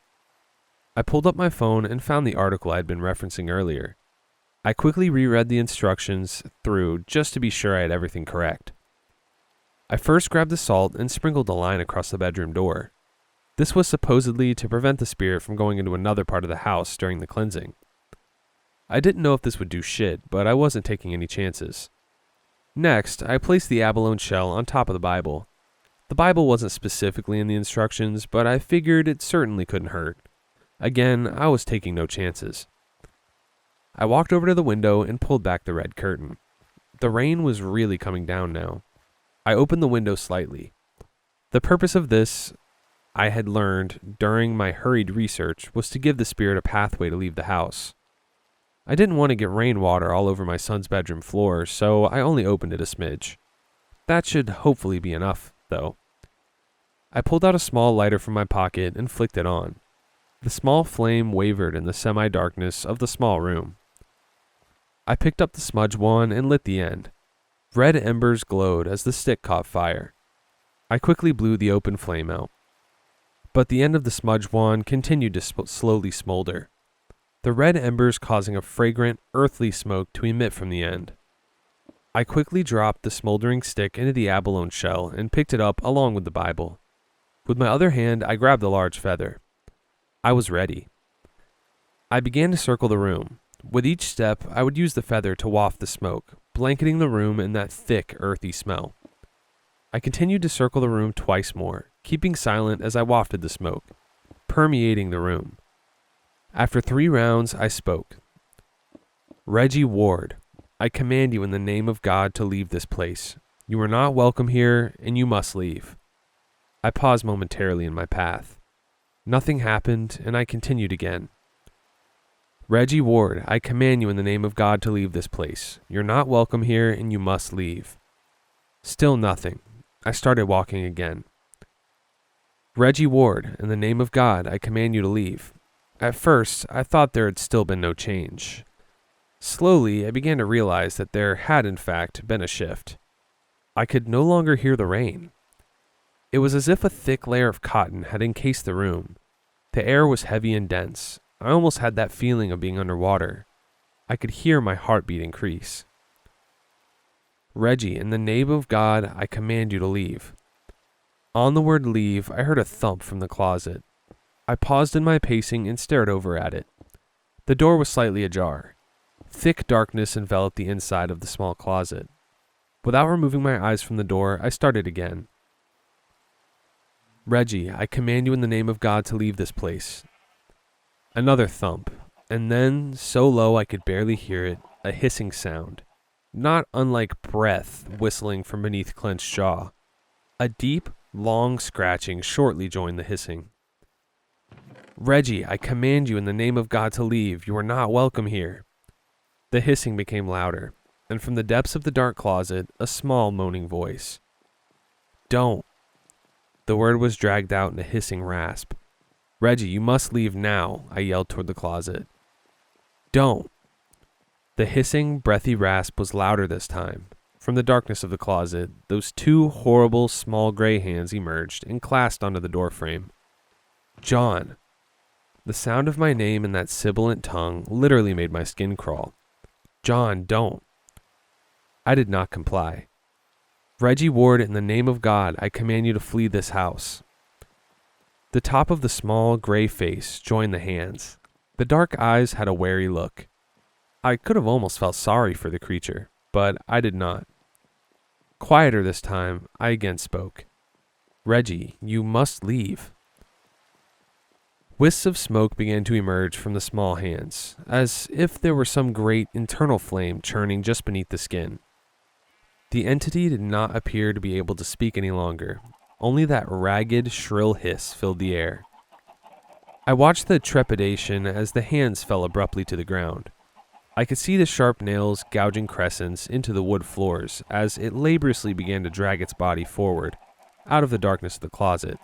Speaker 1: I pulled up my phone and found the article I had been referencing earlier. I quickly reread the instructions through just to be sure I had everything correct. I first grabbed the salt and sprinkled a line across the bedroom door. This was supposedly to prevent the spirit from going into another part of the house during the cleansing. I didn't know if this would do shit, but I wasn't taking any chances. Next, I placed the abalone shell on top of the Bible. The Bible wasn't specifically in the instructions, but I figured it certainly couldn't hurt. Again, I was taking no chances. I walked over to the window and pulled back the red curtain. The rain was really coming down now. I opened the window slightly. The purpose of this, I had learned during my hurried research, was to give the spirit a pathway to leave the house. I didn't want to get rainwater all over my son's bedroom floor, so I only opened it a smidge. That should hopefully be enough, though. I pulled out a small lighter from my pocket and flicked it on. The small flame wavered in the semi-darkness of the small room. I picked up the smudge wand and lit the end. Red embers glowed as the stick caught fire. I quickly blew the open flame out. But the end of the smudge wand continued to slowly smolder, the red embers causing a fragrant, earthly smoke to emit from the end. I quickly dropped the smoldering stick into the abalone shell and picked it up along with the Bible. With my other hand, I grabbed the large feather. I was ready. I began to circle the room. With each step, I would use the feather to waft the smoke, blanketing the room in that thick, earthy smell. I continued to circle the room twice more, keeping silent as I wafted the smoke, permeating the room. After 3 rounds, I spoke. Reggie Ward, I command you in the name of God to leave this place. You are not welcome here, and you must leave. I paused momentarily in my path. Nothing happened, and I continued again. Reggie Ward, I command you in the name of God to leave this place. You're not welcome here, and you must leave. Still nothing. I started walking again. Reggie Ward, in the name of God, I command you to leave. At first, I thought there had still been no change. Slowly, I began to realize that there had in fact been a shift. I could no longer hear the rain. It was as if a thick layer of cotton had encased the room. The air was heavy and dense. I almost had that feeling of being underwater. I could hear my heartbeat increase. Reggie, in the name of God, I command you to leave. On the word leave, I heard a thump from the closet. I paused in my pacing and stared over at it. The door was slightly ajar. Thick darkness enveloped the inside of the small closet. Without removing my eyes from the door, I started again. Reggie, I command you in the name of God to leave this place. Another thump, and then, so low I could barely hear it, a hissing sound, not unlike breath whistling from beneath clenched jaw. A deep, long scratching shortly joined the hissing. Reggie, I command you in the name of God to leave. You are not welcome here. The hissing became louder, and from the depths of the dark closet, a small moaning voice. Don't. The word was dragged out in a hissing rasp. Reggie, you must leave now, I yelled toward the closet. Don't. The hissing, breathy rasp was louder this time. From the darkness of the closet, those two horrible, small gray hands emerged and clasped onto the doorframe. John. The sound of my name in that sibilant tongue literally made my skin crawl. John, don't. I did not comply. Reggie Ward, in the name of God, I command you to flee this house. The top of the small, gray face joined the hands. The dark eyes had a wary look. I could have almost felt sorry for the creature, but I did not. Quieter this time, I again spoke. Reggie, you must leave. Wisps of smoke began to emerge from the small hands, as if there were some great internal flame churning just beneath the skin. The entity did not appear to be able to speak any longer. Only that ragged, shrill hiss filled the air. I watched the trepidation as the hands fell abruptly to the ground. I could see the sharp nails gouging crescents into the wood floors as it laboriously began to drag its body forward, out of the darkness of the closet.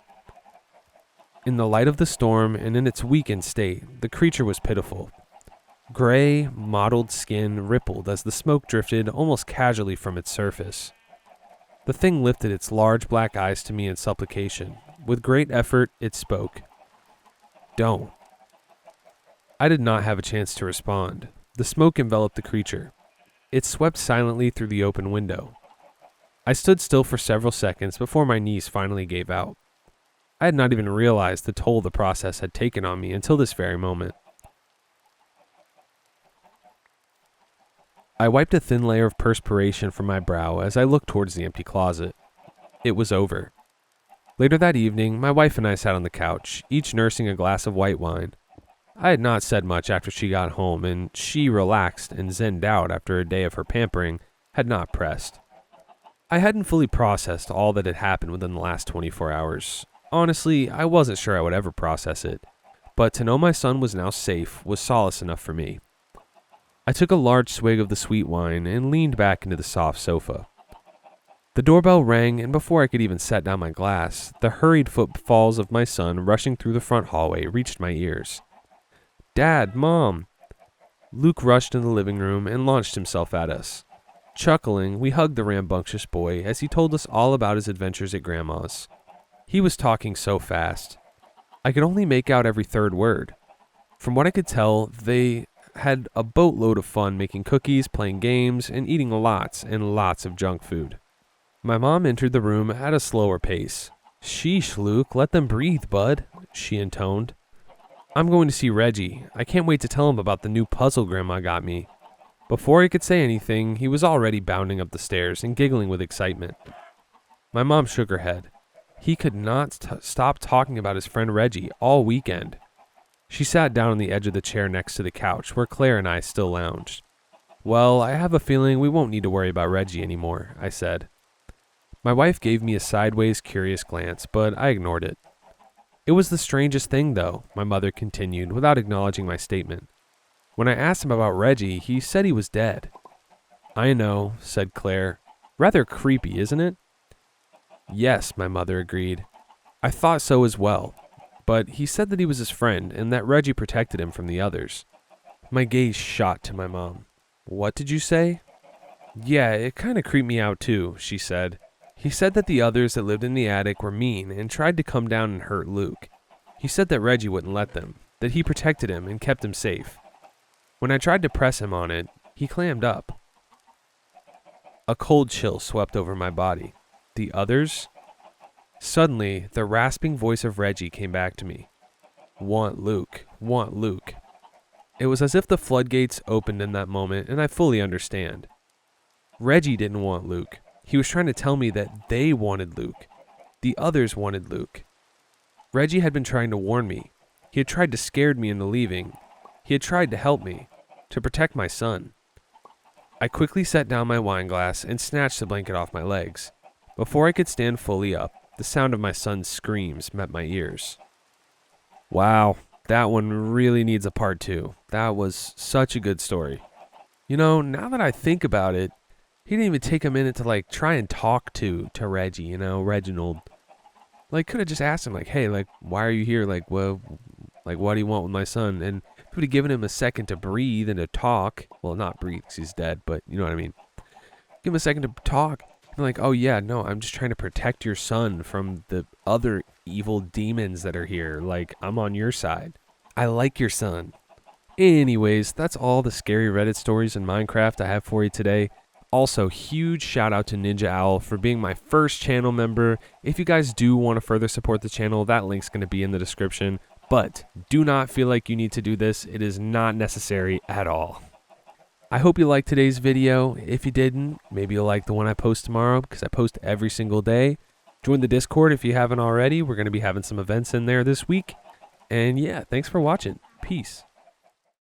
Speaker 1: In the light of the storm and in its weakened state, the creature was pitiful. Gray, mottled skin rippled as the smoke drifted almost casually from its surface. The thing lifted its large black eyes to me in supplication. With great effort, it spoke. Don't. I did not have a chance to respond. The smoke enveloped the creature. It swept silently through the open window. I stood still for several seconds before my knees finally gave out. I had not even realized the toll the process had taken on me until this very moment. I wiped a thin layer of perspiration from my brow as I looked towards the empty closet. It was over. Later that evening, my wife and I sat on the couch, each nursing a glass of white wine. I had not said much after she got home, and she, relaxed and zenned out after a day of her pampering, had not pressed. I hadn't fully processed all that had happened within the last 24 hours. Honestly, I wasn't sure I would ever process it, but to know my son was now safe was solace enough for me. I took a large swig of the sweet wine and leaned back into the soft sofa. The doorbell rang, and before I could even set down my glass, the hurried footfalls of my son rushing through the front hallway reached my ears. Dad, Mom! Luke rushed into the living room and launched himself at us. Chuckling, we hugged the rambunctious boy as he told us all about his adventures at Grandma's. He was talking so fast. I could only make out every third word. From what I could tell, they had a boatload of fun making cookies, playing games, and eating lots and lots of junk food. My mom entered the room at a slower pace. Sheesh, Luke, let them breathe, bud, she intoned. I'm going to see Reggie. I can't wait to tell him about the new puzzle Grandma got me. Before I could say anything, he was already bounding up the stairs and giggling with excitement. My mom shook her head. He could not stop talking about his friend Reggie all weekend. She sat down on the edge of the chair next to the couch where Claire and I still lounged. Well, I have a feeling we won't need to worry about Reggie anymore, I said. My wife gave me a sideways, curious glance, but I ignored it. It was the strangest thing, though, my mother continued without acknowledging my statement. When I asked him about Reggie, he said he was dead. I know, said Claire. Rather creepy, isn't it? Yes, my mother agreed. I thought so as well. But he said that he was his friend and that Reggie protected him from the others. My gaze shot to my mom. What did you say? Yeah, it kind of creeped me out too, she said. He said that the others that lived in the attic were mean and tried to come down and hurt Luke. He said that Reggie wouldn't let them, that he protected him and kept him safe. When I tried to press him on it, he clammed up. A cold chill swept over my body. The others? Suddenly, the rasping voice of Reggie came back to me. Want Luke, want Luke. It was as if the floodgates opened in that moment, and I fully understand. Reggie didn't want Luke. He was trying to tell me that they wanted Luke. The others wanted Luke. Reggie had been trying to warn me. He had tried to scare me into leaving. He had tried to help me, to protect my son. I quickly set down my wine glass and snatched the blanket off my legs. Before I could stand fully up, the sound of my son's screams met my ears. Wow, that one really needs a part 2. That was such a good story. You know, now that I think about it, he didn't even take a minute to try and talk to Reggie, Reginald. Could have just asked him hey, why are you here? What do you want with my son? And if he would have given him a second to breathe and to talk, well, not breathe because he's dead, but you know what I mean. Give him a second to talk. And oh yeah, no, I'm just trying to protect your son from the other evil demons that are here. I'm on your side. I like your son. Anyways, that's all the scary Reddit stories in Minecraft I have for you today. Also, huge shout out to Ninja Owl for being my first channel member. If you guys do want to further support the channel, that link's going to be in the description. But do not feel like you need to do this. It is not necessary at all. I hope you liked today's video. If you didn't, maybe you'll like the one I post tomorrow because I post every single day. Join the Discord if you haven't already. We're going to be having some events in there this week. And yeah, thanks for watching. Peace.